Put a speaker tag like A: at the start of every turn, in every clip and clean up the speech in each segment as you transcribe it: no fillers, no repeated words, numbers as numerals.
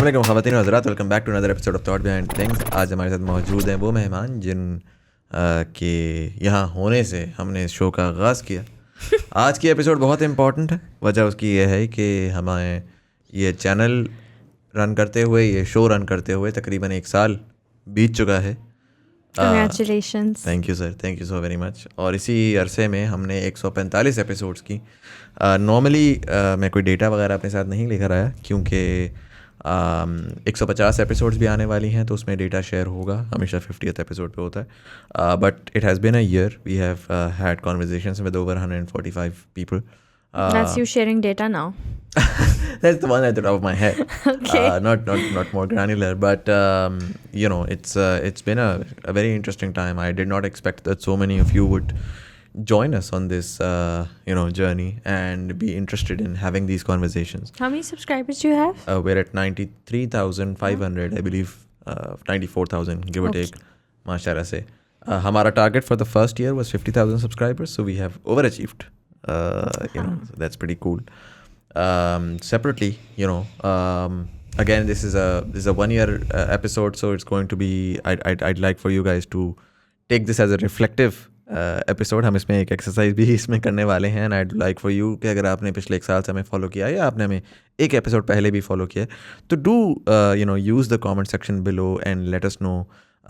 A: अस्सलाम ख़वातीन व हज़रात, welcome back to another episode of Thought Behind Things. आज हमारे साथ मौजूद हैं वो मेहमान जिन के यहाँ होने से हमने इस शो का आगाज़ किया। आज की एपिसोड बहुत इंपॉर्टेंट है। वजह उसकी ये है कि हमें ये चैनल रन करते हुए, ये शो रन करते हुए तकरीबन 1 साल बीत चुका है।
B: Congratulations.
A: Thank you sir, thank you so very much. और इसी अरसे में हमने 145 एपिसोड्स की। नॉर्मली मैं कोई डेटा वगैरह अपने साथ नहीं लेकर आया क्योंकि 150 एपिसोड्स भी आने वाली हैं, तो उसमें डेटा शेयर होगा। हमेशा 50th एपिसोड पे होता है। But it has been a year, we have had conversations with over 145 people.
B: That's you sharing data now.
A: That's the one at the top of my head.
B: Okay.
A: Not more granular, but you know, it's been a very interesting time. I did not expect that so many of you would join us on this journey and be interested in having these conversations.
B: How many subscribers do you have?
A: We're at 93,500, I believe, 94,000 give or
B: Okay.
A: take. Mashallah se. Hamara target for the first year was 50,000 subscribers, so we have overachieved. So that's pretty cool. Separately, again, this is a 1 year episode, so it's going to be. I'd like for you guys to take this as a reflective episode. हम इसमें एक exercise भी इसमें करने वाले हैं. And I'd like for you कि अगर आपने पिछले 1 साल से हमें फॉलो किया या आपने हमें एक एपिसोड पहले भी फॉलो किया, तो do use the comment section below and let us know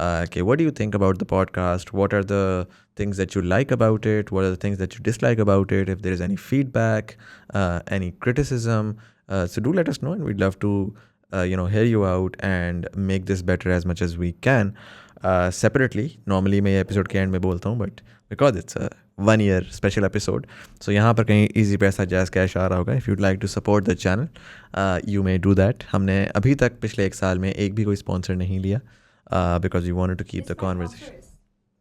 A: कि what do you think about the podcast, what are the things that you like about it, what are the things that you dislike about it, if there is any feedback, any criticism, so do let us know and we'd love to hear you out and make this better as much as we can. Separately, normally मैं ये episode के and में बोलता हूँ, but because it's a 1 year special episode, so यहाँ पर कहीं easy पैसा जैज़ कैश आ रहा होगा. If you'd like to support the channel you may do that. हमने अभी तक पिछले 1 साल में एक भी कोई स्पॉन्सर नहीं लिया because we wanted to keep the conversation.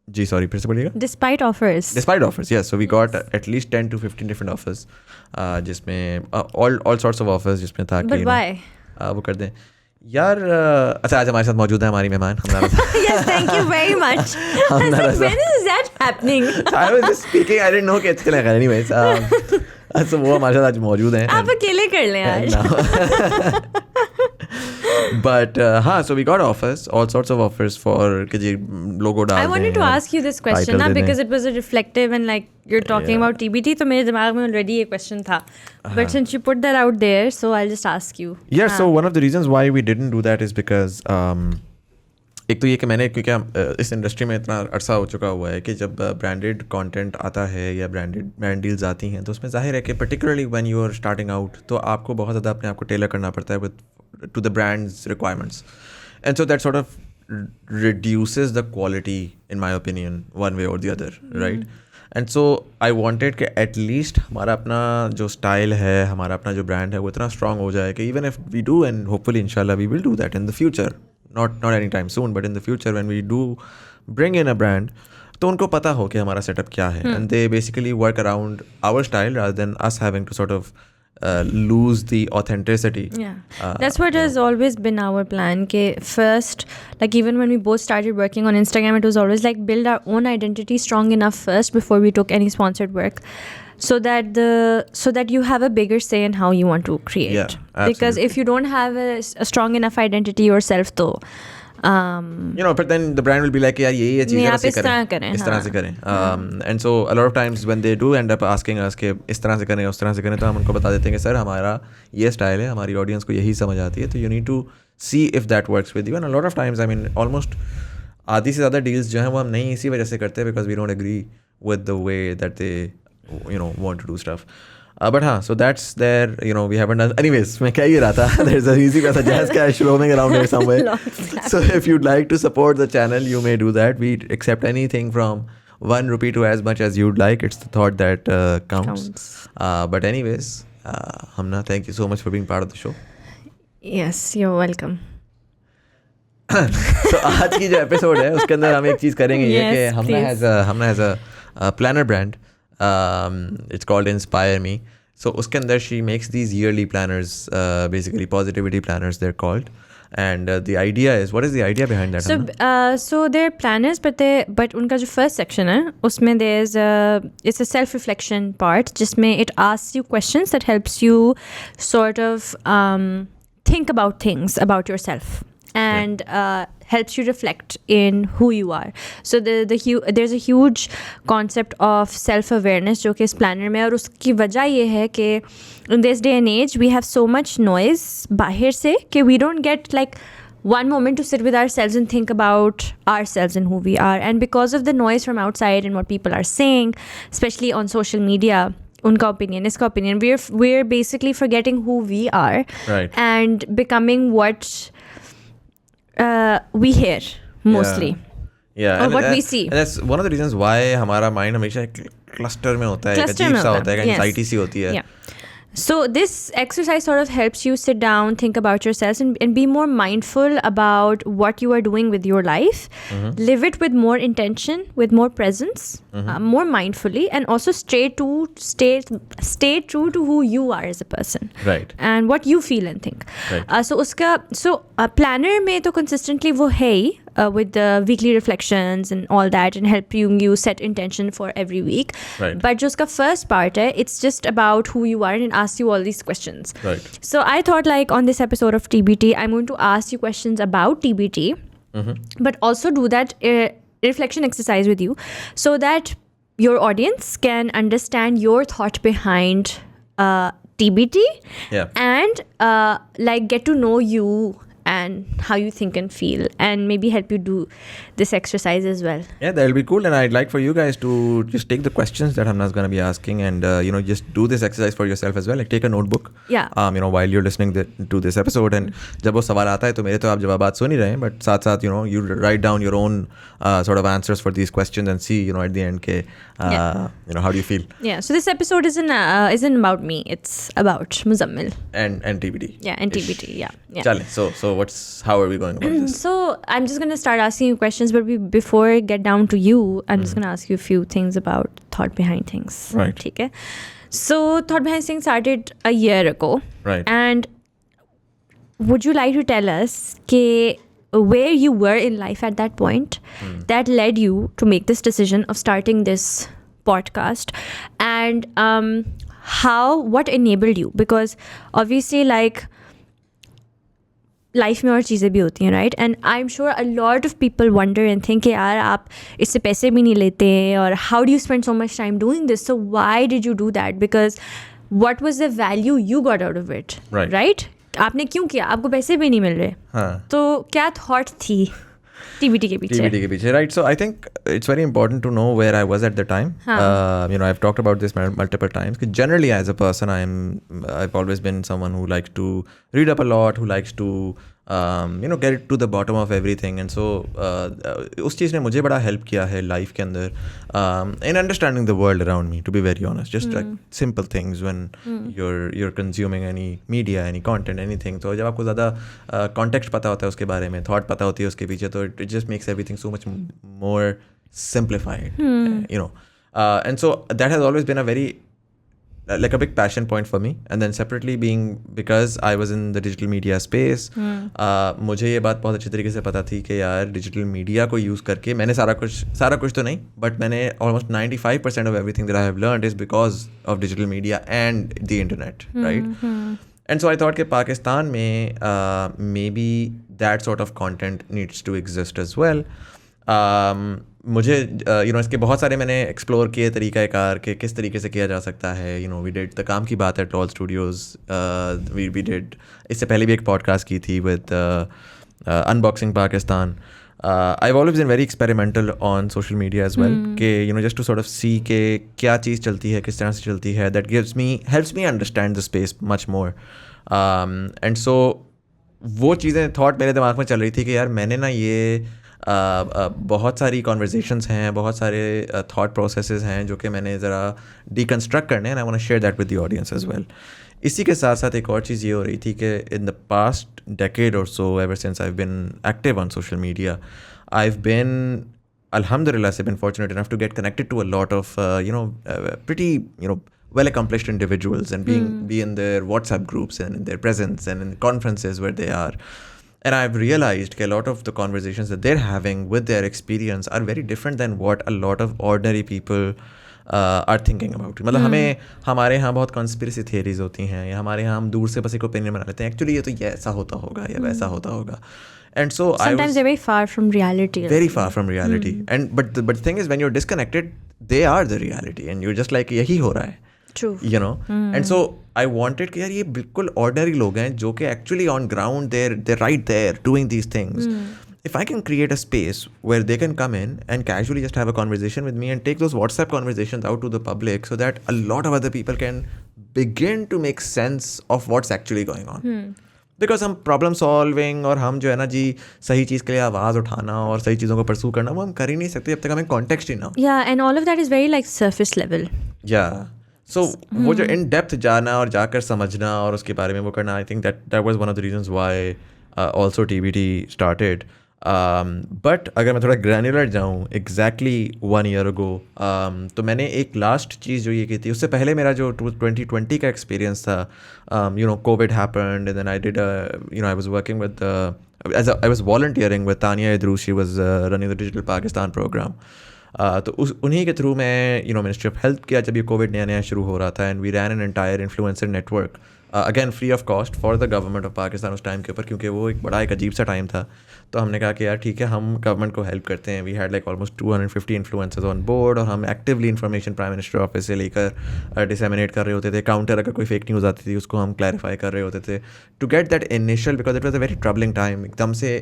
A: जी सॉरी, फिर से बोलिएगा.
B: Despite offers.
A: Despite offers, yes. So we got at least 10 to 15 different offers, जिसमें all sorts of offers जिसमें था कि
B: But why?
A: वो कर दें यार. अच्छा, आज हमारे साथ मौजूद है हमारी मेहमान हमारा.
B: Yes, thank you very much. I was like, when is that happening?
A: I was just speaking, I didn't know कि अच्छे लगा. Anyways, so वो हमारे साथ आज मौजूद हैं.
B: आप अकेले कर लें आज.
A: But हाँ, so we got offers, all sorts of offers for कि जी logo डाल
B: I
A: दें.
B: wanted to ask you this question
A: title
B: ना,
A: दे दें.
B: because it was a reflective and like you're talking
A: Yeah.
B: about TBT, तो मेरे दिमाग में already ये question था. But since you put that out there, so I'll just ask you.
A: Yeah, so one of the reasons why we didn't do that is because एक तो ये कि मैंने, क्योंकि इस इंडस्ट्री में इतना अरसा हो चुका हुआ है कि जब ब्रांडेड कंटेंट आता है या ब्रांड डील्स आती हैं, तो उसमें जाहिर है कि particularly when you are starting out, तो आपको बहुत ज़्यादा अपने आप को टेलर करना पड़ता है with two the brands requirements. And so that sort of reduces the quality in my opinion one way or the other, right? And so I wanted कि at least हमारा अपना जो स्टाइल है, हमारा अपना जो ब्रांड है, वो इतना स्ट्रॉन्ग हो जाए कि even if we do, and hopefully inshallah we will do that in the future, not anytime soon, but in the future when we do bring in a brand, तो उनको पता हो कि हमारा सेटअप क्या है. And they basically work around our style rather than us having to sort of lose the authenticity.
B: Yeah, that's what has always been our plan. Ke first, like even when we both started working on Instagram, it was always like build our own identity strong enough first before we took any sponsored work, so that you have a bigger say in how you want to create.
A: Yeah, absolutely.
B: Because if you don't have a strong enough identity yourself, though.
A: But then the brand will be like, यार ये चीज़
B: आप
A: ऐसे
B: इस तरह करें,
A: इस तरह से करें. And so a lot of times when they do end up asking us कि इस तरह से करें, उस तरह से करें, तो हम उनको बता देते हैं कि सर हमारा ये स्टाइल है, हमारी ऑडियंस को यही समझ आती है, तो you need to see if that works with you. And a lot of times, I mean, almost आधी से ज़्यादा डील्स जो हैं वो हम नहीं इसी वजह से करते हैं because we don't agree with the way that they want to do stuff. But हाँ, so that's there, we haven't done. Anyways, मैं कह ही रहा था, there's a easy पैसा jazz cash roaming around here somewhere. So if you'd like to support the channel, you may do that. We accept anything from 1 rupee to as much as you'd like. It's the thought that counts. But anyways, Hamna, thank you so much for being part of the show.
B: Yes, you're welcome.
A: So आज की जो episode है उसके अंदर हम एक चीज़ करेंगे, ये कि हमना has a planner brand. It's called Inspire Me. So उसके अंदर she makes these yearly planners, basically positivity planners they're called. And the idea is, what is the idea behind that?
B: So they're planners, but उनका जो first section है उसमें it's a self-reflection part जिसमें it asks you questions that helps you sort of think about things about yourself and helps you reflect in who you are. So there's a huge concept of self-awareness जो कि इस planner में, और उसकी वजह ये है कि in this day and age we have so much noise बाहर से कि we don't get like one moment to sit with ourselves and think about ourselves and who we are. And because of the noise from outside and what people are saying, especially on social media, unka opinion, iska opinion, we're basically forgetting who we are,
A: Right.
B: and becoming what we hear mostly.
A: Yeah,
B: Or
A: and
B: what we see.
A: And that's one of the reasons why हमारा mind हमेशा एक cluster में होता है, एक
B: Cluster
A: अजीब
B: में
A: सा
B: होता
A: होता है,
B: है,
A: एक
B: yes.
A: anxiety सी होती है.
B: Yeah. So this exercise sort of helps you sit down, think about yourselves, and be more mindful about what you are doing with your life. Live it with more intention, with more presence, more mindfully, and also stay true to who you are as a person.
A: Right.
B: And what you feel and think.
A: Right.
B: So planner में तो consistently वो है ही, with the weekly reflections and all that, and helping you set intention for every week.
A: Right.
B: But जो उसका first part है, it's just about who you are and asks you all these questions.
A: Right.
B: So I thought, like, on this episode of TBT, I'm going to ask you questions about TBT, but also do that reflection exercise with you, so that your audience can understand your thought behind TBT,
A: Yeah.
B: and like get to know you and how you think and feel, and maybe help you do this exercise as well.
A: Yeah, that'll be cool. And I'd like for you guys to just take the questions that Hamna's going to be asking, and just do this exercise for yourself as well. Like, take a notebook.
B: Yeah.
A: While you're listening to this episode, and जब वो सवाल आता है तो मेरे तो आप जवाबात सुन ही रहे हैं, but साथ you write down your own sort of answers for these questions and see at the end के how do you feel.
B: Yeah. So this episode isn't about me. It's about Muzammil.
A: And TBT.
B: Yeah, and TBT. Yeah.
A: Chale, so how are we going about this?
B: So I'm just going to start asking you questions, but before I get down to you, I'm just going to ask you a few things about thought behind things.
A: Right.
B: ठीक है? So thought behind things started a year ago.
A: Right.
B: And would you like to tell us where you were in life at that point that led you to make this decision of starting this podcast, and what enabled you? Because obviously, like, life में और चीज़ें भी होती हैं, right? And I am sure a lot of people wonder and think कि यार आप इससे पैसे भी नहीं लेते, और how do you spend so much time doing this, so why did you do that, because what was the value you got out of it, right? आपने क्यों किया? आपको पैसे भी नहीं मिल रहे, तो क्या थॉट थी TBT के पीछे?
A: Right? So I think it's very important to know where I was at the time. I've talked about this multiple times. Generally, as a person, I've always been someone who likes to read up a lot, who likes to get to the bottom of everything. And so उस चीज़ ने मुझे बड़ा help किया है life के अंदर, in understanding the world around me, to be very honest. Just like simple things when you're consuming any media, any content, anything. तो जब आपको ज़्यादा context पता होता है उसके बारे में, thought पता होती है उसके पीछे, तो it just makes everything so much more simplified. And so that has always been a very like a big passion point for me. And then separately, because I was in the digital media space, मुझे ये बात बहुत अच्छी तरीके से पता थी कि यार डिजिटल मीडिया को यूज़ करके मैंने सारा कुछ तो नहीं, बट मैंने almost 95% of everything that I have learned is because of digital media and the internet, right? And so I thought कि पाकिस्तान में maybe that sort of content needs to exist as well. मुझे इसके बहुत सारे मैंने explore किए तरीक़ाकार के किस तरीके से किया जा सकता है. वी डिड द काम की बात है टॉल स्टूडियोज़, वी डिड इससे पहले भी एक पॉडकास्ट की थी with unboxing Pakistan. I've always been very experimental on social media as well, कि just to sort of see कि क्या चीज़ चलती है, किस तरह से चलती है. That helps me understand the space much more. And so वो चीज़ें थॉट मेरे दिमाग में चल रही थी कि यार मैंने ना ये बहुत सारी कॉन्वर्जेशंस हैं, बहुत सारे थॉट प्रोसेसेस हैं जो कि मैंने ज़रा डिकन्स्ट्रक्ट करने हैं, and I want to share that with the audience as well. इसी के साथ साथ एक और चीज़ ये हो रही थी कि in the past decade or so, ever since I have been active on social media, I have been alhamdulillah I've been fortunate enough to get connected to a lot of pretty well accomplished individuals, and be in their WhatsApp groups and in their presence and in conferences where they are. And I've realized that a lot of the conversations that they're having with their experience are very different than what a lot of ordinary people are thinking about. मतलब हमें हमारे यहाँ बहुत conspiracy theories होती हैं, या हमारे यहाँ हम दूर से बस एक ओपिनियन बना लेते हैं, एक्चुअली ये तो ये ऐसा होता होगा या वैसा होता होगा. And so
B: sometimes they're very far from reality.
A: Very far from reality. And but the thing is, when you're disconnected, they are the reality, and you're just like यही हो रहा है.
B: True.
A: You know. And so I wanted कि यार ये बिल्कुल ordinary लोग हैं जो कि actually on ground they're right there doing these things. If I can create a space where they can come in and casually just have a conversation with me and take those WhatsApp conversations out to the public, so that a lot of other people can begin to make sense of what's actually going on. Because हम problem solving और हम जो है ना जी सही चीज़ के लिए आवाज़ उठाना और सही चीज़ों को परसू करना वो हम कर ही नहीं सकते जब तक हमें कॉन्टेक्स्ट ही ना हो.
B: या and all of that is very like surface level.
A: या सो वो जो इन डेप्थ जाना और जाकर समझना और उसके बारे में वो करना, I think that was one of the reasons why also TBT started. But अगर मैं थोड़ा ग्रैन्युलर जाऊँ, एग्जैक्टली 1 year ago, तो मैंने एक लास्ट चीज़ जो ये की थी, उससे पहले मेरा जो 2020 का एक्सपीरियंस था, covid happened and then I did I was working with I was volunteering with Tania Idrus. She was running the digital Pakistan programme. तो उन्हीं के थ्रू मैं मिनिस्ट्री ऑफ हेल्थ किया जब ये कोविड नया नया शुरू हो रहा था, and we ran an entire influencer network, again free of cost for the government of Pakistan उस टाइम के ऊपर, क्योंकि वो एक बड़ा एक अजीब सा टाइम था. तो हमने कहा कि यार ठीक है, हम गवर्नमेंट को हेल्प करते हैं. We had like almost 250 influencers on board, और हम actively information prime minister office से लेकर डिसेमिनेट कर रहे होते थे. काउंटर अगर कोई फेक न्यूज़ आती थी उसको हम क्लैरिफाई कर रहे होते थे to get that initial, because it was a very troubling time. एकदम से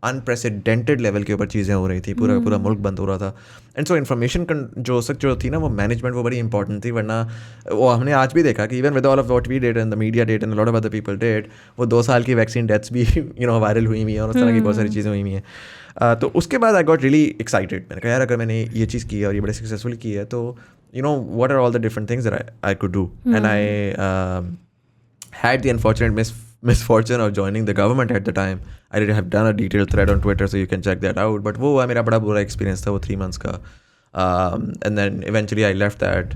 A: अनप्रेसिडेंटेड लेवल के ऊपर चीज़ें हो रही थी, पूरा पूरा मुल्क बंद हो रहा था. एंड सो इन्फॉर्मेशन जो थी ना वो मैनेजमेंट वो बड़ी इंपॉर्टेंट थी. वरना वो हमने आज भी देखा कि even with all of what we did and the media did and lot of other people did, वो 2 साल की वैक्सीन डेथ्स भी वायरल हुई हुई हैं और उस तरह की बहुत सारी चीज़ें हुई हुई हैं. तो उसके बाद आई गॉट रियली एक्साइटेड. मैंने कहा यार अगर मैंने ये चीज़ की है और ये बड़े सक्सेसफुल की है, तो what are all the different things that I could do. And I had the unfortunate misfortune of joining the government at the time. I have done a detailed thread on Twitter, so you can check that out. But वो मेरा बड़ा बुरा experience था वो 3 months का. And then eventually I left that.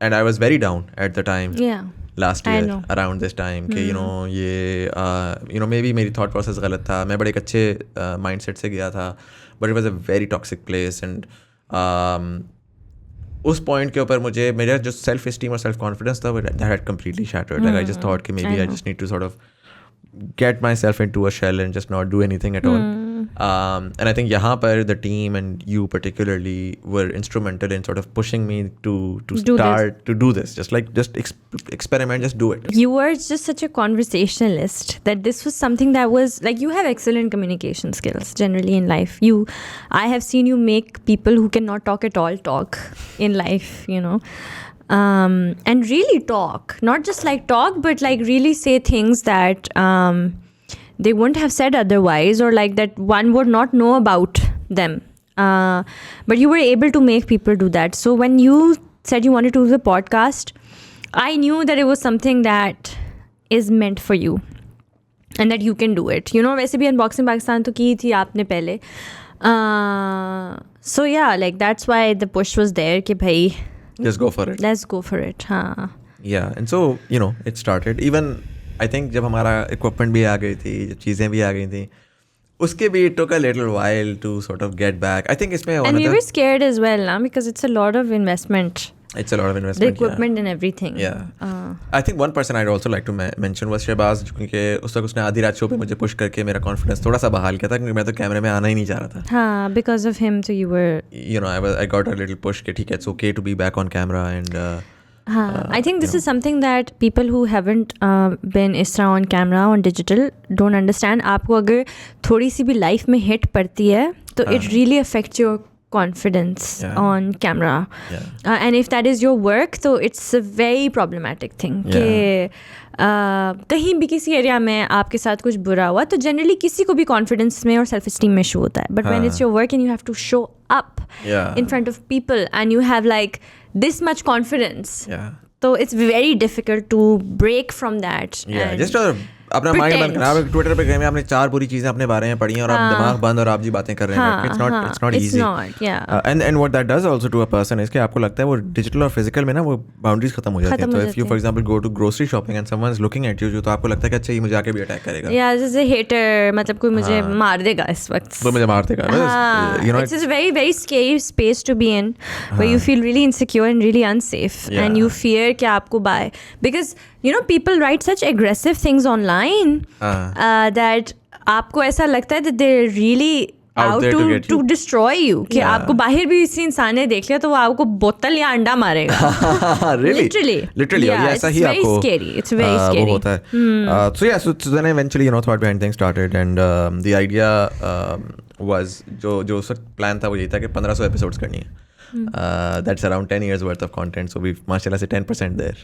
A: And I was very down at the time.
B: Yeah.
A: Last year around this time कि ये maybe मेरी thought process गलत था. मैं बड़े एक अच्छे mindset से गया था, but it was a very toxic place. And उस पॉइंट के ऊपर मुझे मेरा जो सेल्फ इस्टीम और सेल्फ कॉन्फिडेंस था that had completely shattered. Like I just thought कि maybe I just need to sort of get myself into a shell and just not do anything at all. And I think यहाँ पर the team and you particularly were instrumental in sort of pushing me to start to do this. Just experiment, just do it.
B: You were just such a conversationalist that this was something that was like, you have excellent communication skills generally in life. I have seen you make people who cannot talk at all talk in life, and really talk, not just like talk, but like really say things that they wouldn't have said otherwise, or like that one would not know about them, but you were able to make people do that. So when you said you wanted to do the podcast, I knew that it was something that is meant for you and that you can do it. वैसे भी Unboxing Pakistan तो की थी आपने पहले, so yeah, like that's why the push was there कि भाई
A: let's go for it.
B: हाँ.
A: Yeah, and so it started. Even I think जब हमारा equipment भी आ गई थी, जब चीज़ें भी आ गई थी, उसके भी it took a little while to sort of get back. I think इसमें
B: and we were scared as well, because it's a lot of investment.
A: It's a lot of investment.
B: The equipment and everything.
A: Yeah. I think one person I'd also like to mention was Shehbaz, क्योंकि उस वक्त उसने आधी रात show पे मुझे push करके मेरा कॉन्फिडेंस थोड़ा सा बहाल किया था, क्योंकि मैं तो कैमरे में आना ही नहीं चाह रहा था.
B: हाँ, because of him, so you were.
A: I got a little push कि ठीक है, it's okay to be back on camera and.
B: I think this is something that people who haven't been इस तरह on camera, on digital, don't understand. आपको अगर थोड़ी सी भी life में hit पड़ती है, तो it really affects your confidence on camera. And if that is your work, so it's a very problematic thing. कि कहीं भी किसी एरिया में आपके साथ कुछ बुरा हुआ, तो जनरली किसी को भी कॉन्फिडेंस में और सेल्फ इस्टीम में शो होता है. But when it's your work and you have to show up in front of people and you have like this much confidence, so it's very difficult to break from that.
A: Just अपना mind बंद करना। आप Twitter पे गए में आपने 4 बुरी चीजें अपने बारे में पढ़ी हैं और आप दिमाग बंद और आप जी बातें कर रहे हैं। It's not easy. And what that does also to a person is कि आपको लगता है वो डिजिटल और फिजिकल में ना वो बाउंड्रीज खत्म हो जाती हैं। तो if you for example go to grocery shopping and someone is looking at you, तो आपको लगता है कि अच्छा ये मुझे आके भी अटैक करेगा,
B: या जैसे हेटर, मतलब कोई मुझे मार देगा इस वक्त,
A: वो मुझे मार देगा। You know,
B: it's a very very scary space to be in, where you feel really insecure and really unsafe, and you fear कि आपको buy, because you know people write such aggressive things online that आपको ऐसा लगता है that they're really out to destroy you, कि आपको बाहर भी इसी इंसान ने देख लिया तो वो आपको बोतल या अंडा मारेगा।
A: literally
B: yeah,
A: ऐसा
B: it's
A: ही
B: very
A: आपको
B: scary, it's very scary,
A: वो होता है। So then eventually thought behind things started, and the idea was जो उस वक्त प्लान था वो यही था कि 1500 एपिसोड्स करनी है। That's around 10 years worth of content, so we've माशाल्लाह से 10% there.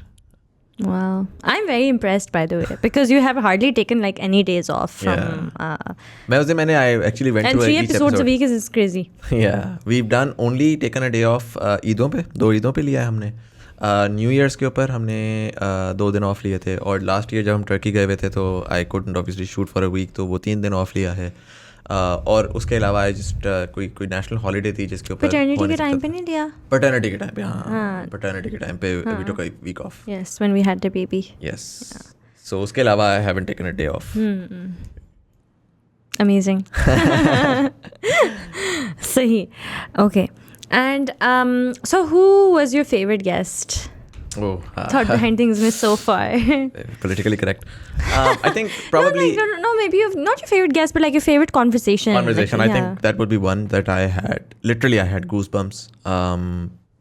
B: Wow, I'm very impressed by the way, because you have hardly taken like any days off from
A: मैंने I actually went
B: and
A: to
B: 3
A: each
B: episodes
A: episode.
B: a week is crazy.
A: Yeah, we've done only taken a day off ईदों पे, 2 ईदों पे लिया है हमने। New years के ऊपर हमने 2 दिन ऑफ लिए थे, और लास्ट ईयर जब हम टर्की गए हुए थे तो I couldn't obviously shoot for a week, तो वो 3 दिन ऑफ लिया है। और उसके अलावा जस्ट कोई नेशनल हॉलीडे थी जिसके ऊपर
B: Paternity के टाइम पे नहीं लिया?
A: पैटर्निटी के टाइम पे, हाँ पैटर्निटी के टाइम पे we took a week off.
B: Yes, when we had the baby.
A: Yes. So उसके अलावा I haven't taken a day of.
B: Amazing. Sahi. Okay. And so who was your favorite guest? Thought behind things so far.
A: Politically correct. I think probably
B: no, maybe not your favorite guest, but like your favorite conversation.
A: Like, I think that would be one that I had. Literally, I had goosebumps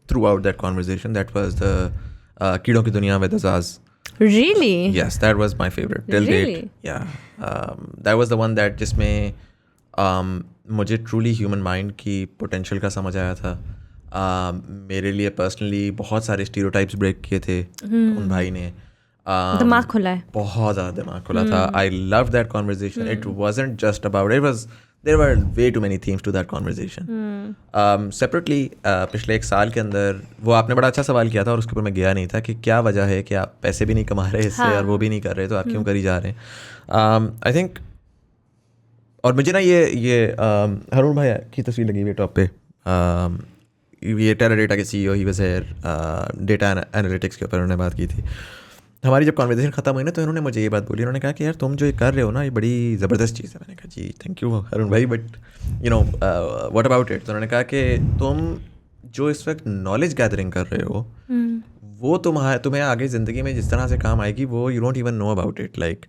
A: throughout that conversation. That was the Keedon Ki Duniya with Azaz.
B: Really?
A: Yes, that was my favorite till date. Yeah, that was the one that जिसमें मुझे truly human mind की potential का समझ आया था। मेरे लिए personally बहुत सारे स्टीरियोटाइप्स ब्रेक किए थे उन भाई ने।
B: दिमाग खुला है,
A: बहुत ज़्यादा दिमाग खुला था। I love that conversation. It wasn't just about it was there were way too many themes to that conversation. Separately पिछले 1 साल के अंदर वो आपने बड़ा अच्छा सवाल किया था और उसके ऊपर मैं गया नहीं था कि क्या वजह है कि आप पैसे भी नहीं कमा रहे इससे और वो भी नहीं कर रहे, तो आप क्यों करी जा रहे हैं। आई थिंक, और मुझे ना ये हरून भाई की तस्वीर लगी हुई है टॉप पे, ये टेराडेटा के CEO ही वैसे डेटा एनालिटिक्स के ऊपर उन्होंने बात की थी। हमारी जब कॉन्वर्सेशन ख़त्म हुई ना तो इन्होंने मुझे ये बात बोली, उन्होंने कहा कि यार तुम जो ये कर रहे हो ना ये बड़ी ज़बरदस्त चीज़ है। मैंने कहा जी थैंक यू अरुण भाई, but you know what about it. तो उन्होंने कहा कि तुम जो इस वक्त नॉलेज गैदरिंग कर रहे हो वो तुम्हें आगे ज़िंदगी में जिस तरह से काम आएगी वो you don't even know about it. Like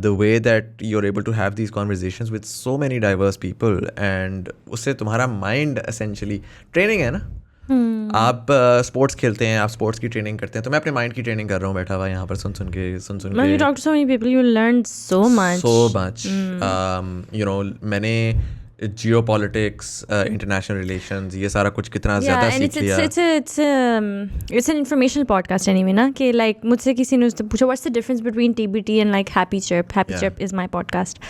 A: the way that you are able to have these conversations with so many diverse people, and उससे तुम्हारा माइंड एसेंशली ट्रेनिंग है ना। आप स्पोर्ट्स खेलते हैं, आप स्पोर्ट्स की ट्रेनिंग करते हैं, तो मैं अपने माइंड की ट्रेनिंग कर रहा हूँ बैठा हुआ यहाँ पर सुन के।
B: When you talk to so many people, you learn so much.
A: You know, मैंने जियो पॉलिटिक्स, इंटरनेशनल रिलेशंस, ये सारा कुछ कितना ज़्यादा सीख लिया।
B: It's an informational podcast anyway ना, कि like मुझसे किसी ने पूछा what's the difference between TBT and like Happy Chirp. Happy Chirp is my podcast.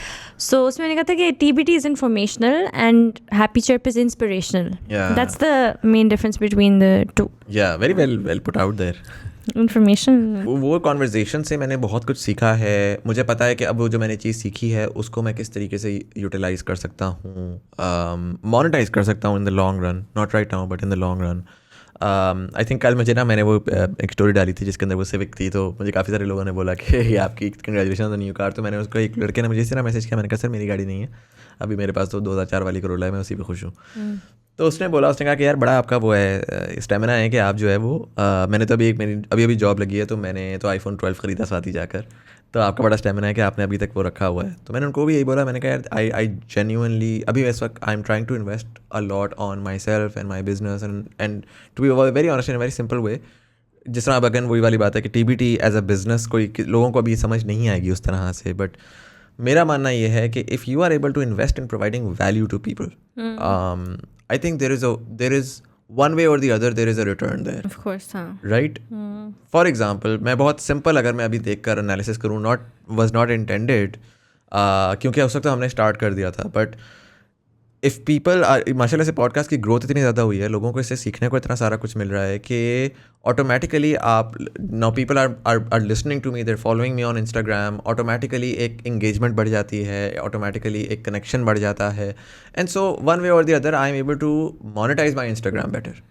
B: So उसमें मैंने कहा था कि TBT is informational and Happy Chirp is inspirational. That's the main difference between the two.
A: Yeah, very well put out there.
B: Information.
A: वो conversation से मैंने बहुत कुछ सीखा है। मुझे पता है कि अब वो जो मैंने चीज़ सीखी है उसको मैं किस तरीके से यूटिलाइज कर सकता हूँ, मोनेटाइज कर सकता हूँ इन the long run, not right now but in the long run. I think कल मुझे ना मैंने वो एक स्टोरी डाली थी जिसके अंदर वो सिविक थी, तो मुझे काफ़ी सारे लोगों ने बोला कि ये आपकी कंग्रेचुलेशन ऑन न्यू कार। तो मैंने उसको, एक लड़के ने मुझे इस तरह मैसेज किया, मैंने कहा सर मेरी गाड़ी नहीं है अभी, मेरे पास तो 2004 वाली करोला है, मैं उसी पे खुश हूँ। तो उसने कहा कि यार बड़ा आपका वो है स्टेमिना है कि आप जो है वो मैंने तो मेरी अभी जॉब लगी है, तो मैंने तो iPhone 12 ख़रीदा साथ ही जाकर, तो आपका बड़ा स्टेमिना है कि आपने अभी तक वो रखा हुआ है। तो मैंने उनको भी यही बोला, मैंने कहा यार आई जेन्युइनली अभी इस वक्त I am trying to invest a lot on myself and my business and to be very honest in very simple way. जिस तरह अब अगेन वही वाली बात है कि TBT एज अ बिजनेस कोई लोगों को अभी समझ नहीं आएगी उस तरह से, बट मेरा मानना ये है कि if you are able to invest in providing value to people, I think there is one way or the other there is a return there.
B: Of course, हाँ.
A: Right? For example, मैं बहुत simple अगर मैं अभी देखकर analysis करूँ, was not intended, क्योंकि उस वक्त हमने start कर दिया था, but इफ़ पीपल माशाल्लाह से पॉडकास्ट की ग्रोथ इतनी ज़्यादा हुई है, लोगों को इससे सीखने को इतना सारा कुछ मिल रहा है कि ऑटोमेटिकली आप now people are listening to me, they're following me on Instagram, automatically एक इंगेजमेंट बढ़ जाती है, ऑटोमेटिकली एक कनेक्शन बढ़ जाता है, and so one way or the other I am able to monetise my Instagram better.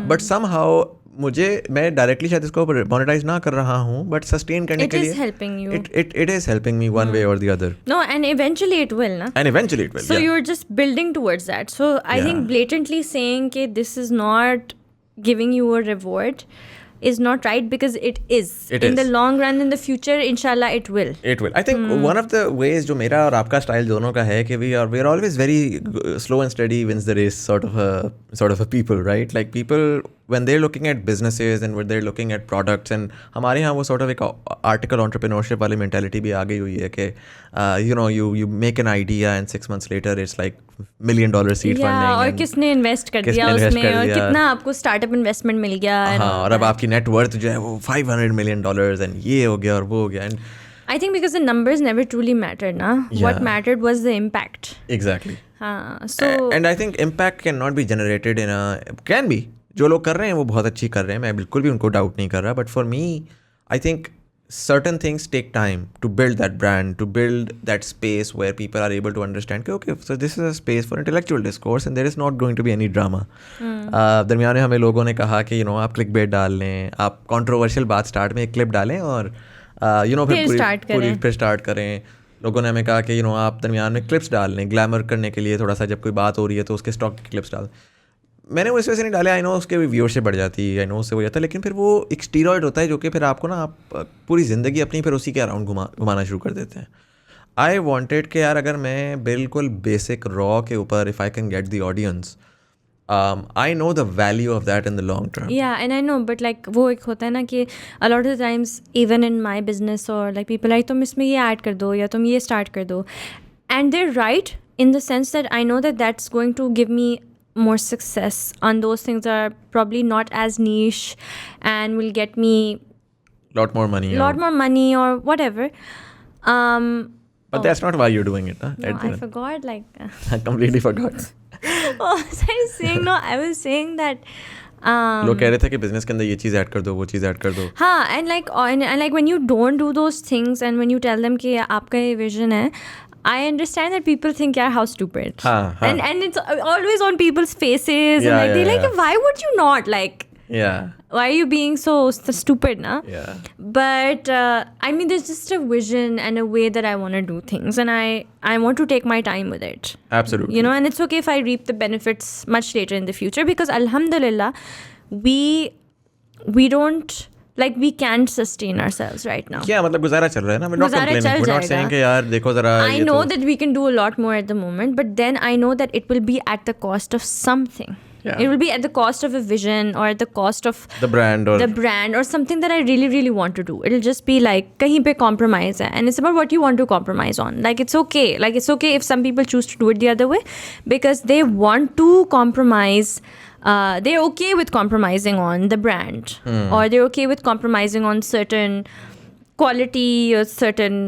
A: But somehow मैं directly शायद इसको मोनेटाइज ना कर रहा हूँ, बट सस्टेन करने के लिए
B: It is helping you.
A: it is helping me one way or the other,
B: No, and eventually it will, na?
A: and eventually it will.
B: So
A: yeah.
B: you're just building towards that. So I
A: Yeah.
B: think blatantly saying that this is not giving you a reward is not right, because it is.
A: It
B: in
A: is.
B: the long run, in the future, inshallah, it will.
A: It will. I think one of the ways जो मेरा और आपका style दोनों का है कि we are always very slow and steady wins the race sort of a people, right? Like people when they're looking at businesses and when they're looking at products, and हमारे यहाँ वो sort of एक article entrepreneurship वाली mentality भी आ गई हुई है कि you make an idea and 6 months later it's like $1 million seed funding.
B: और
A: and
B: किसने इन्वेस्ट कर
A: किसने
B: दिया
A: invest
B: उसमें,
A: कर
B: और
A: दिया.
B: कितना आपको स्टार्टअप इन्वेस्टमेंट मिल गया.
A: हाँ, और अब आपकी net worth जो है वो $500 million and ये हो गया और वो हो गया. And
B: I think because the numbers never truly mattered, na?
A: Yeah.
B: What mattered was the impact.
A: exactly.
B: हाँ, so
A: and I think impact cannot be generated can be, जो लोग कर रहे हैं वो बहुत अच्छी कर रहे हैं, मैं बिल्कुल भी उनको डाउट नहीं कर रहा, but for me I think certain things take time to build that brand, to build that space where people are able to understand okay, so this is a space for intellectual discourse and there is not going to be any drama. दरमियान में हमें लोगों ने कहा कि आप click bait डाल लें, आप कंट्रोवर्शियल बात स्टार्ट में एक क्लिप डालें और फिर स्टार्ट करें. लोगों ने हमें कहा कि आप दरमियान में क्लिप्स डाल लें ग्लैमर करने के लिए, थोड़ा सा जब कोई बात हो रही है तो उसके स्टॉक की क्लिप्स डाल. मैंने वो इस वजह से नहीं डाले, आई नो उसके व्यूअरशिप बढ़ जाती है, आई नो उससे हो जाता है, लेकिन फिर वो एक स्टीरॉइड होता है जो कि फिर आपको आप पूरी ज़िंदगी अपनी फिर उसी के अराउंड घुमाना शुरू कर देते हैं. आई वॉन्टेड कि यार अगर मैं बिल्कुल बेसिक रॉ के ऊपर if I can get the audience, I know the value of that in the long term.
B: Yeah, and I know, but like वो एक होता है ना कि a lot of the times even in my business or like people like तुम इसमें ये add कर दो या तुम ये स्टार्ट कर दो, and they're right in the sense that I know that that's going to give me more success on those things that are probably not as niche and will get me
A: lot more money
B: or whatever.
A: But that's not why you're doing it, huh?
B: No, I forgot, like
A: I completely forgot.
B: what was I saying? No, I was saying that
A: लोग कह रहे थे कि business के अंदर ये चीज़ add कर दो, वो चीज़ ऐड कर दो.
B: हाँ, and like when you don't do those things and when you tell them कि आपका ये vision है, I understand that people think, yeah, how stupid. And it's always on people's faces.
A: Yeah,
B: and like, they're
A: yeah.
B: like, why would you not? Like,
A: Yeah.
B: why are you being so stupid, na?
A: Yeah.
B: But I mean, there's just a vision and a way that I want to do things, and I want to take my time with it.
A: Absolutely.
B: You know, and it's okay if I reap the benefits much later in the future, because alhamdulillah, we don't, like, we can sustain ourselves right now.
A: क्या मतलब गुजारा चल रहा है ना, we're not
B: गुजारा
A: complaining,
B: चल
A: we're not
B: जाएगा.
A: saying कि यार देखो जरा
B: I know that we can do a lot more at the moment, but then I know that it will be at the cost of something.
A: Yeah.
B: It will be at the cost of a vision or at the cost of
A: the brand
B: or something that I really, really want to do. It'll just be like, kahin pe compromise hai. And it's about what you want to compromise on. Like, it's okay. Like, it's okay if some people choose to do it the other way because they want to compromise. They're okay with compromising on the brand or they're okay with compromising on certain quality or certain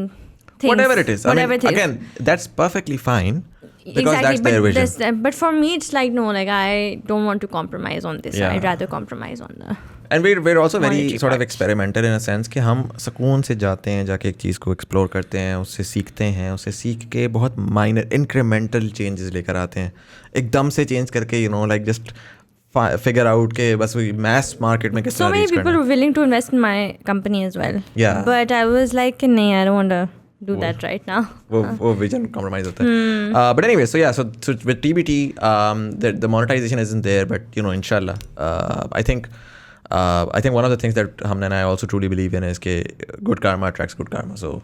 B: things.
A: whatever it is.
B: Whatever it is.
A: Again, that's perfectly fine. Because
B: exactly,
A: that's their vision.
B: But for me, it's like, no, like, I don't want to compromise on this.
A: Yeah.
B: I'd rather compromise on the...
A: And we're also very
B: monetary
A: sort of
B: part.
A: experimental in a sense कि हम सुकून से जाते हैं, जाके एक चीज़ को explore करते हैं, उससे सीखते हैं, उससे सीख के बहुत माइनर इंक्रीमेंटल चेंजेस लेकर आते हैं. एकदम से चेंज करके like just figure out के बस वही mass market में कितना
B: So many
A: reach करना.
B: people were willing to invest in my company as well.
A: Yeah.
B: But I was like, nahi, I don't want to do that right now.
A: वो vision compromise होता है. But anyway, so with TBT, the monetization isn't there, but inshallah, I think one of the things that Hamna and I also truly believe in is that good karma attracts good karma. So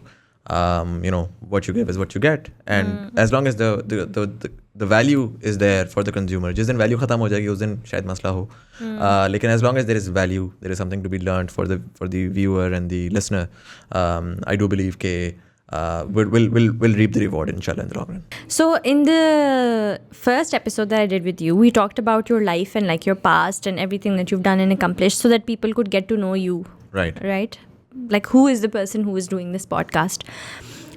A: what you give is what you get, and as long as the value is there for the consumer, जिस दिन value खत्म हो जाएगी उस दिन शायद मसला हो. लेकिन as long as there is value, there is something to be learned for the viewer and the listener. I do believe that we'll reap the reward inshallah in the long run.
B: So in the first episode that I did with you, we talked about your life and like your past and everything that you've done and accomplished so that people could get to know you.
A: Right.
B: Like, who is the person who is doing this podcast?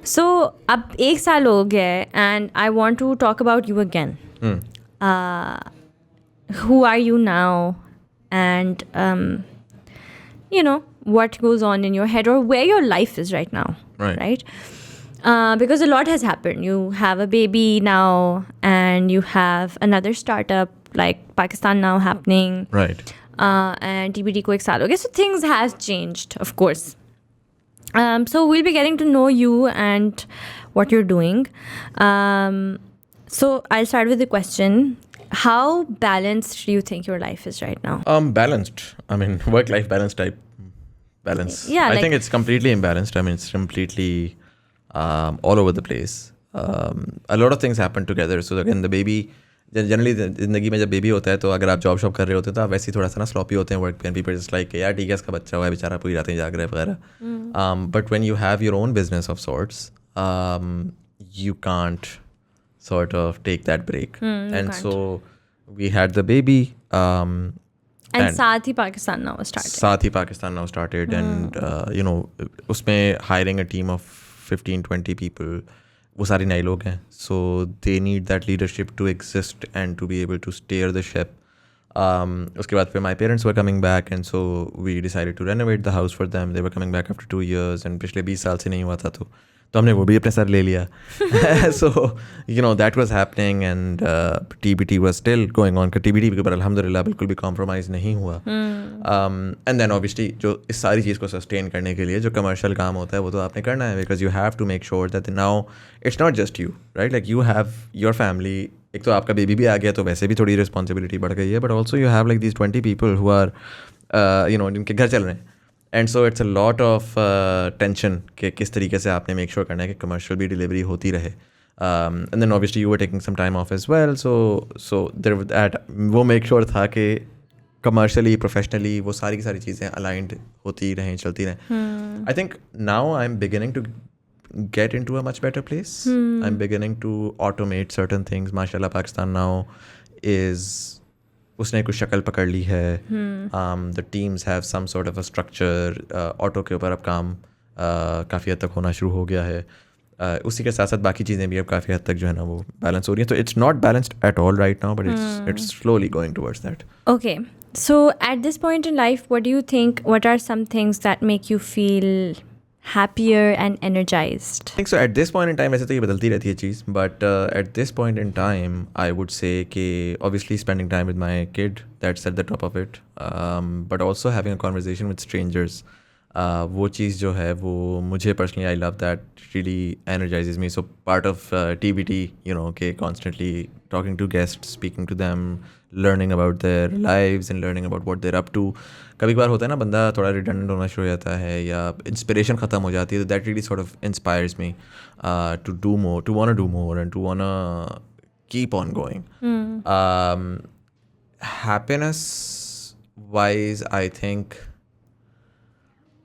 B: So अब 1 साल हो गया है and I want to talk about you again. Who are you now? And you know what goes on in your head or where your life is right now.
A: Right.
B: Because a lot has happened. You have a baby now and you have another startup like Pakistan Now happening.
A: Right.
B: And TBD ko 1 saal ho gaya. So things has changed, of course. So we'll be getting to know you and what you're doing. So I'll start with the question. How balanced do you think your life is right now?
A: Balanced. I mean, work-life balance type balance.
B: Yeah,
A: I
B: like-
A: think it's completely imbalanced. I mean, it's completely all over the place. A lot of things happen together. So again, the baby, generally ज़िंदगी में जब baby होता है तो अगर आप job shop कर रहे होते हैं तो आप वैसे ही थोड़ा सा ना स्लॉपी होते हैं वर्क पे, पीपल जस्ट लाइक यार ठीक है इसका बच्चा हुआ है बेचारा पूरी रातें जाग रहा है वगैरह. But when you have your own business of sorts you can't sort of take that break. And
B: can't.
A: so we had the baby.
B: And साथ ही Pakistan Now started.
A: साथ ही Pakistan Now started. And you know उसमें hiring a team of 15-20 people, वो सारे नए लोग हैं, so they need that leadership to exist and to be able to steer the ship. उसके बाद फिर my parents were coming back and so we decided to renovate the house for them. They were coming back after 2 years and पिछले 20 साल से नहीं हुआ था तो हमने वो भी अपने सर ले लिया. So you know that was happening and TBT was still going on. TBT के ऊपर अल्हम्दुलिल्लाह बिल्कुल भी compromise नहीं हुआ. And then obviously जो इस सारी चीज़ को sustain करने के लिए जो commercial काम होता है वो तो आपने करना है, because you have to make sure that now it's not just you, right? Like you have your family. एक तो आपका बेबी भी आ गया तो वैसे भी थोड़ी रिस्पॉन्सिबिलिटी बढ़ गई है, but also you have like these 20 people who are you know जिनके घर चल रहे हैं. And so it's a lot of tension कि किस तरीके से आपने मेक श्योर करना है कि कमर्शियल भी डिलीवरी होती रहे. And then obviously you were taking some time off as well, so there that वो मेक श्योर था कि कमर्शियली प्रोफेशनली वो सारी की सारी चीज़ें अलाइंड होती रहें, चलती रहें. I think now I am beginning to get into a much better place. I'm beginning to automate certain things. Mashallah, Pakistan Now is उसने कुछ शक्ल पकड़ ली है. The teams have some sort of a structure. Auto के ऊपर अब काम काफ़ी हद तक होना शुरू हो गया है. उसी के साथ साथ बाकी चीज़ें भी अब काफ़ी हद तक जो है ना वो बैलेंस हो रही है. तो it's not balanced at all right now, but it's slowly going towards that.
B: Okay. So at this point in life, what do you think, what are some things that make you feel happier and energized?
A: I think so. At this point in time, वैसे तो ये बदलती रहती है चीज़, but at this point in time, I would say कि obviously spending time with my kid, that's at the top of it, but also having a conversation with strangers. वो चीज़ जो है वो मुझे personally I love that, really energizes me. So part of TBT, you know, कि constantly talking to guests, speaking to them, learning about their lives and learning about what they're up to. कभी कभार होता है ना बंदा थोड़ा redundant होना शुरू हो जाता है या इंस्पिरेशन ख़त्म हो जाती है, तो that really sort of inspires me to do more, to want to do more and to want keep on going. Happiness wise, I think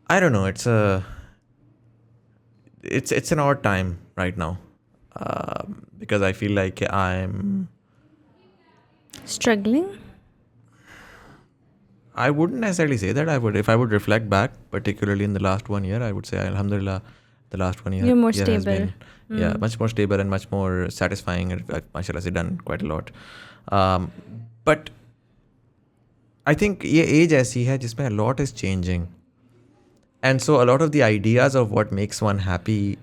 A: I don't know, it's an odd time right now, because I feel like I'm
B: Struggling?
A: I wouldn't necessarily say that. If I would reflect back, particularly in the last 1 year, I would say, alhamdulillah, the last 1 year.
B: You're more
A: year has
B: stable.
A: been, yeah, much more stable and much more satisfying. And I've, mashallah, se done quite a lot. But I think ये age ऐसी है जिसमें a lot is changing. And so a lot of the ideas of what makes one happy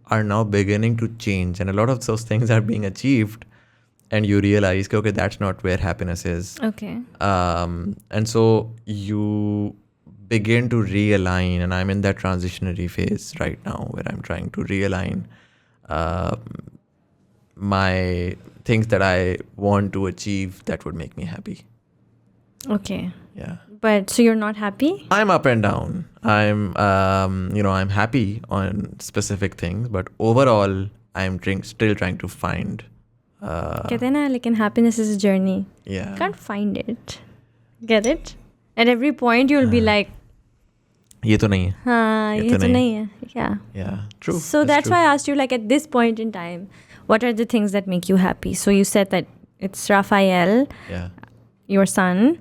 A: are now beginning to change. And a lot of those things are being achieved. And you realize, okay, that's not where happiness is.
B: Okay.
A: And so you begin to realign, and I'm in that transitionary phase right now where I'm trying to realign my things that I want to achieve that would make me happy.
B: Okay.
A: Yeah.
B: But so you're not happy?
A: I'm up and down. I'm, I'm happy on specific things, but overall, I'm still trying to find.
B: कहते हैं ना, लेकिन happiness is a journey.
A: Yeah.
B: You can't find it. Get it? At every point you'll be like,
A: ये तो नहीं है.
B: हाँ, ये तो नहीं है. Yeah.
A: Yeah. True.
B: So that's why I asked you, like, at this point in time, what are the things that make you happy? So you said that it's Raphael,
A: Yeah.
B: your son,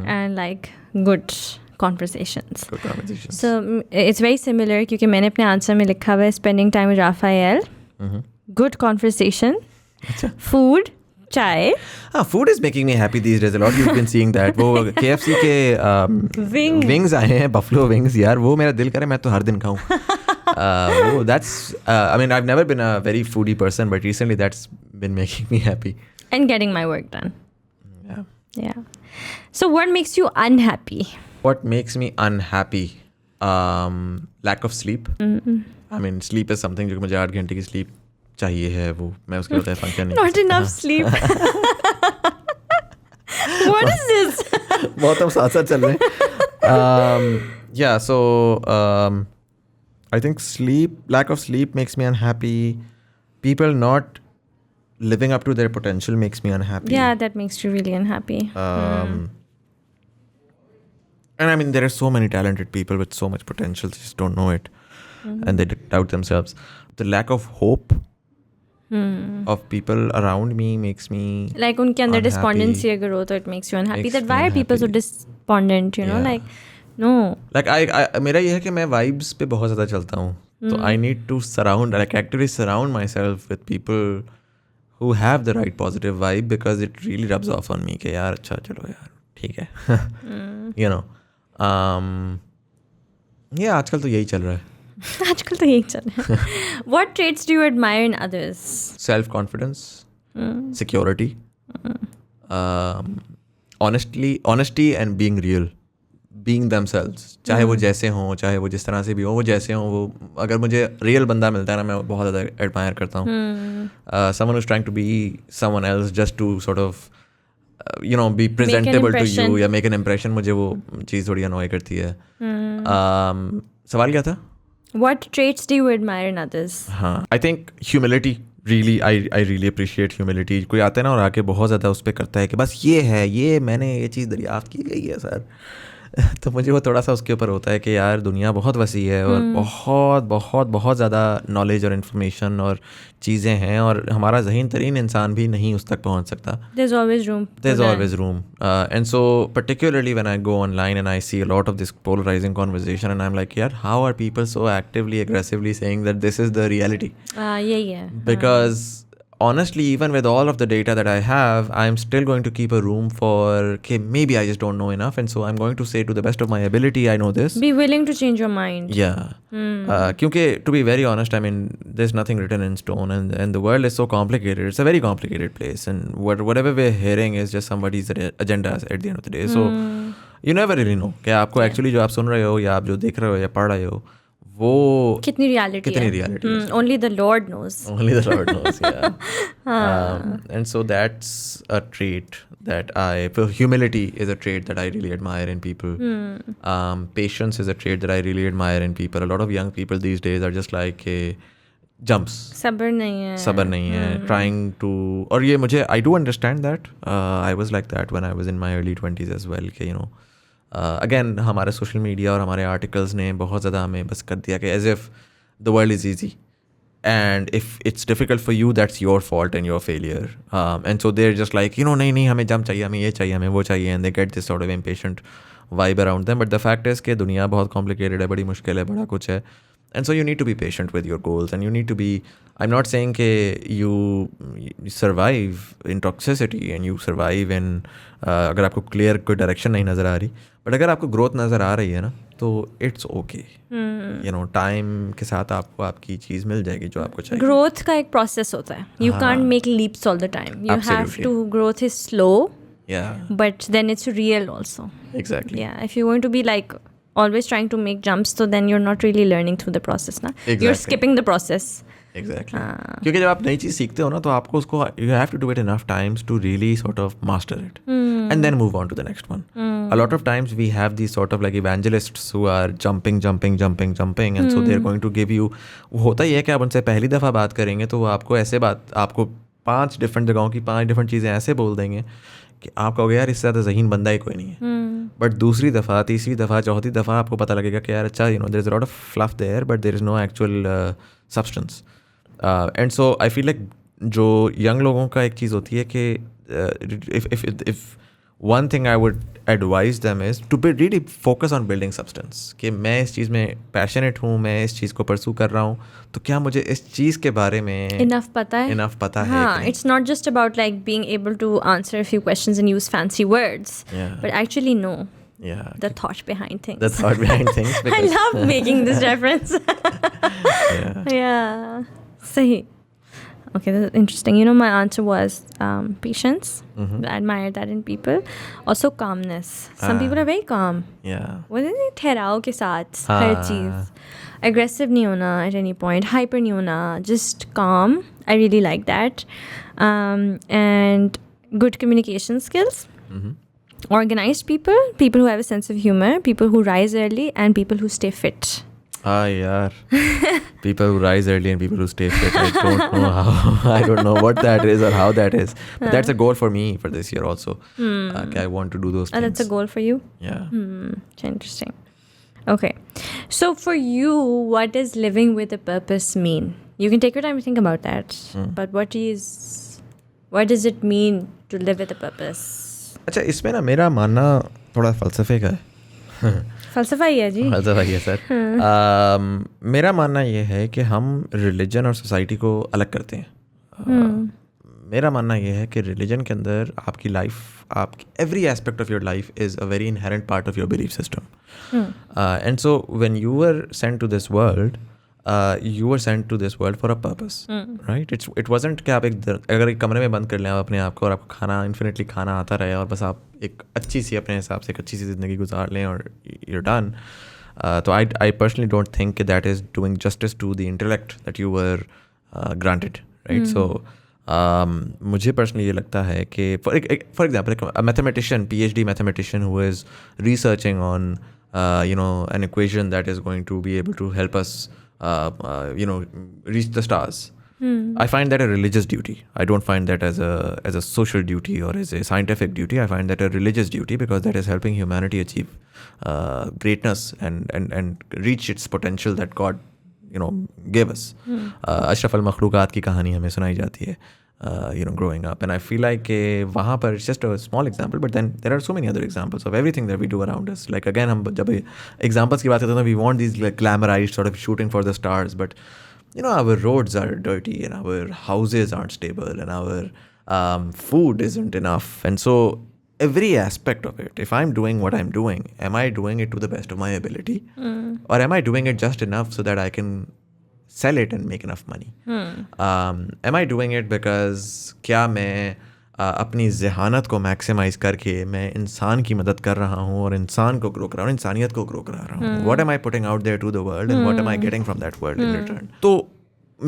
B: and like good conversations.
A: Good conversations.
B: So it's very similar क्योंकि मैंने अपने answer में लिखा हुआ है spending time with Raphael, good conversation, food, chai,
A: Food is making me happy these days a lot. You've been seeing that. वो KFC के wings आए हैं, buffalo wings यार, वो मेरा दिल करे मैं तो हर दिन खाऊं. That's I mean, I've never been a very foodie person, but recently that's been making me happy.
B: and getting my work done.
A: Yeah.
B: Yeah. So what makes you unhappy?
A: What makes me unhappy? Lack of sleep. I mean, sleep is something जो मुझे 8 घंटे की sleep चाहिए है, वो मैं उसके बगैर फंक्शन नहीं.
B: Not enough sleep. What is this?
A: बहुत हम साथ साथ चल रहे हैं. Yeah, so I think lack of sleep makes me unhappy. People not living up to their potential makes me unhappy.
B: Yeah, that makes you really unhappy.
A: And I mean, there are so many talented people with so much potential, they just don't know it. And they doubt themselves. The lack of hope of people around me makes me
B: Like उनके अंदर
A: unhappy.
B: despondency अगर हो तो it makes you unhappy.
A: Makes
B: That
A: me
B: why are people so
A: unhappy.
B: despondent, you know?
A: Yeah.
B: Like, no.
A: Like I मेरा ये है कि मैं vibes पे बहुत ज़्यादा चलता हूँ. So I need to actively surround myself with people who have the right positive vibe, because it really rubs off on me कि यार अच्छा चलो यार ठीक है. You know. Yeah, आजकल तो यही चल रहा है.
B: आजकल तो यही चल रहा है. What traits do you admire in others?
A: Self-confidence, security, honesty and being real. Being themselves. चाहे वो जैसे हों, चाहे वो जिस तरह से भी हों, वो जैसे हों, वो अगर मुझे रियल बंदा मिलता है ना, मैं बहुत ज़्यादा एडमायर करता हूँ. Someone who's trying to be someone else just to sort of be presentable to you या make an impression, मुझे वो चीज़ थोड़ी annoy करती है. सवाल क्या था?
B: What traits do you admire in others?
A: हाँ, I think humility. Really, I really appreciate humility. कोई आता है ना और आके बहुत ज़्यादा उस पर करता है कि बस ये है, ये मैंने ये चीज़ दरियाफ्त की गई है सर. तो मुझे वो थोड़ा सा उसके ऊपर होता है कि यार दुनिया बहुत वसी है और बहुत बहुत बहुत ज़्यादा नॉलेज और इन्फॉर्मेशन और चीज़ें हैं, और हमारा ज़हीन तरीन इंसान भी नहीं उस तक पहुंच सकता.
B: There's always room.
A: There's always room. And so particularly when I go online and I see a lot of this polarizing conversation and I'm like, yaar, how are people so actively, aggressively saying that this is the reality?
B: यही है.
A: Because honestly, even with all of the data that I have, I'm still going to keep a room for, okay, maybe I just don't know enough, and so I'm going to say to the best of my ability, I know this.
B: Be willing to change your mind.
A: Yeah. Kyunki, to be very honest, I mean, there's nothing written in stone, and the world is so complicated. It's a very complicated place, and whatever we're hearing is just somebody's agenda at the end of the day. So you never really know कि आपको actually जो आप सुन रहे हो या आप जो देख रहे हो या पढ़ रहे हो वो
B: कितनी reality है. Only the Lord knows.
A: Only the Lord knows, yeah. And so that's a trait that humility is a trait that I really admire in people. Patience is a trait that I really admire in people. A lot of young people these days are just like jumps.
B: सब्र नहीं है.
A: Trying to, और ये मुझे, I do understand that. I was like that when I was in my early 20s as well, कि again हमारे social media और हमारे आर्टिकल्स ने बहुत ज़्यादा हमें बस कर दिया कि as if the world is easy and if it's difficult for you that's your fault and your failure, and so there just like नहीं हमें जंप चाहिए, हमें ये चाहिए, हमें वो चाहिए, and they get this sort of impatient vibe around them. But the fact is कि दुनिया बहुत कॉम्प्लिकेटेड है, बड़ी मुश्किल है, बड़ा कुछ है. And so you need to be patient with your goals, and you need to be, I'm not saying that you survive in toxicity and you survive in अगर आपको clear कोई direction नहीं नज़र आ रही, but अगर आपको growth नज़र आ रही है ना तो it's okay. Time के साथ आपको आपकी चीज़ मिल जाएगी जो आपको चाहिए.
B: Growth का एक process होता है. You can't make leaps all the time. You have to, growth is slow.
A: Yeah.
B: But then it's real also.
A: Exactly.
B: Yeah. If you're going to be like always trying to make jumps, so then you're not really learning through the process na.
A: Exactly.
B: You're skipping the process.
A: Exactly. क्योंकि जब आप नई चीज़ सीखते हो ना तो आपको उसको you have to do it enough times to really sort of master it and then move on to the next one. A lot of times we have these sort of like evangelists who are jumping and so they're going to give you, होता ही है कि आप उनसे पहली दफ़ा बात करेंगे तो वो आपको आपको 5 डिफरेंट जगहों की 5 डिफरेंट चीज़ें ऐसे बोल देंगे कि आप कहोगे यार इससे ज़्यादा ज़हीन बंदा ही कोई नहीं है. बट दूसरी दफ़ा, तीसरी दफ़ा, चौथी दफ़ा आपको पता लगेगा कि यार अच्छा there is a lot of fluff there but there is no actual substance. And so I feel like जो यंग लोगों का एक चीज़ होती है कि if one thing I would advise them is to be really focus on building substance. कि मैं इस चीज़ में passionate हूँ, मैं इस चीज़ को pursue कर रहा हूँ, तो क्या मुझे इस चीज़ के बारे में
B: enough पता है?
A: enough पता है
B: हाँ,
A: कि नहीं?
B: it's not just about like being able to answer a few questions and use fancy words,
A: Yeah.
B: but actually know
A: Yeah.
B: the thought behind things.
A: The thought behind things.
B: I
A: Because,
B: love making this reference.
A: yeah.
B: Yeah. Sahi. Okay, that's interesting. You know, my answer was patience.
A: Mhm.
B: I admire that in people. Also calmness. Some people are very calm.
A: Yeah.
B: वो नहीं ठहराव के साथ
A: हाँ.
B: हर चीज़ aggressive नहीं होना at any point, hyper नहीं होना, just calm. I really like that. And good communication skills.
A: Mhm.
B: Organized people who have a sense of humor, people who rise early, and people who stay fit.
A: Ah, yeah. People who rise early and people who stay fit. I don't know how. I don't know what that is or how that is. But that's a goal for me for this year also. Okay, I want to do those things.
B: That's a goal for you?
A: Yeah.
B: Interesting. Okay. So for you, what does living with a purpose mean? You can take your time to think about that. But what does it mean to live with a purpose?
A: अच्छा, इसमें ना मेरा मानना थोड़ा फ़लसफ़े का है.
B: फ़लसफ़ा ही है जी.
A: फ़लसफ़ा ही है सर. मेरा मानना ये है कि हम रिलीजन और सोसाइटी को अलग करते हैं. मेरा मानना ये है कि रिलीजन के अंदर आपकी लाइफ, आपकी every aspect of your life is a very inherent part of your belief system. And so when you were sent to this world, you were sent to this world for a purpose, right? It wasn't कि आप अगर एक कमरे में बंद कर लें आप अपने आप को और आपको खाना इन्फिनिटली खाना आता रहे और बस आप एक अच्छी सी अपने हिसाब से एक अच्छी सी ज़िंदगी गुजार लें और you're done. तो I personally don't think that is doing justice to the intellect that you were granted, right? So मुझे पर्सनली ये लगता है कि for example a mathematician, PhD mathematician who is researching on an equation that is going to be able to help us reach the stars. I find that a religious duty. I don't find that as a social duty or as a scientific duty. I find that a religious duty because that is helping humanity achieve greatness and reach its potential that God gave us. Ashraf अल मखलूक़ात की कहानी हमें सुनाई जाती है growing up, and I feel like वहाँ पर it's just a small example, but then there are so many other examples of everything that we do around us. Like again, हम जब examples की बात करते हैं, we want these like glamorized sort of shooting for the stars, but our roads are dirty and our houses aren't stable and our food isn't enough, and so every aspect of it, if I'm doing what I'm doing, am I doing it to the best of my ability, or am I doing it just enough so that I can sell it and make enough money? Am I doing it because क्या मैं अपनी ज़हानत को maximise करके मैं इंसान की मदद कर रहा हूँ और इंसान को ग्रो कर रहा हूँ, इंसानियत को ग्रो करा रहा हूँ? What am I putting out there to the world and what am I getting from that world in return? तो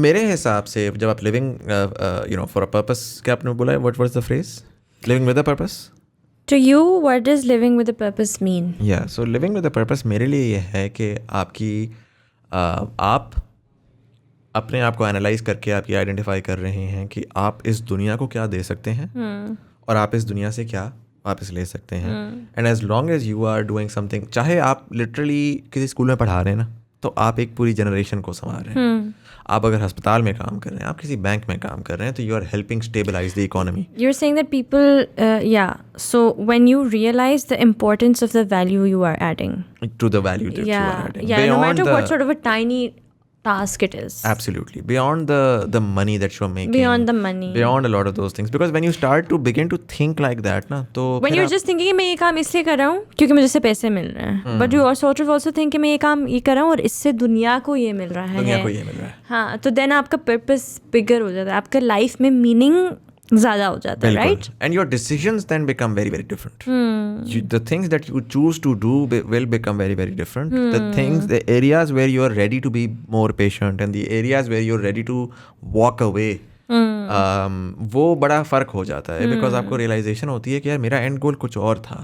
A: मेरे हिसाब से जब आप लिविंग फॉर अ पर्पस, क्या आपने बोला है, what was the phrase? Living with a purpose?
B: To you, what does living with a purpose mean?
A: Yeah, so living with a purpose मेरे लिए ये है कि आप अपने आप को एनालाइज करके आप ये आइडेंटिफाई कर रहे हैं कि आप इस दुनिया को क्या दे सकते हैं और आप इस दुनिया से क्या वापस ले सकते हैं. And as long as you are doing something, चाहे आप लिटरली किसी स्कूल में पढ़ा रहे हैं ना, तो आप एक पूरी जनरेशन को संभाल रहे हैं. आप अगर अस्पताल में काम कर रहे हैं, आप किसी बैंक में काम कर रहे हैं, तो you are helping stabilise the economy.
B: You're saying that people, so when you realize the importance of the value you are adding.
A: To the value that you are adding.
B: Yeah, no matter what sort of a tiny task it is.
A: Absolutely. Beyond the money that you're making.
B: Beyond the money.
A: Beyond a lot of those things. Because when you start to begin to think like that, ना, तो
B: when you're just thinking कि मैं ये काम इसलिए कर रहा हूँ क्योंकि मुझे इससे पैसे मिल रहे हैं, but you also think कि मैं ये काम ये कर रहा हूँ और इससे दुनिया को ये मिल रहा है.
A: दुनिया को ये मिल रहा है.
B: हाँ, तो then आपका पर्पस बिगर हो जाता है, आपका लाइफ में मीनिंग ज़्यादा हो जाता है, right?
A: And your decisions then become very, very different. The things that you choose to do will become very, very different. The areas where you are ready to be more patient and the areas where you're ready to walk away, वो बड़ा फ़र्क हो जाता है. Because आपको realization होती है कि यार मेरा end goal कुछ और था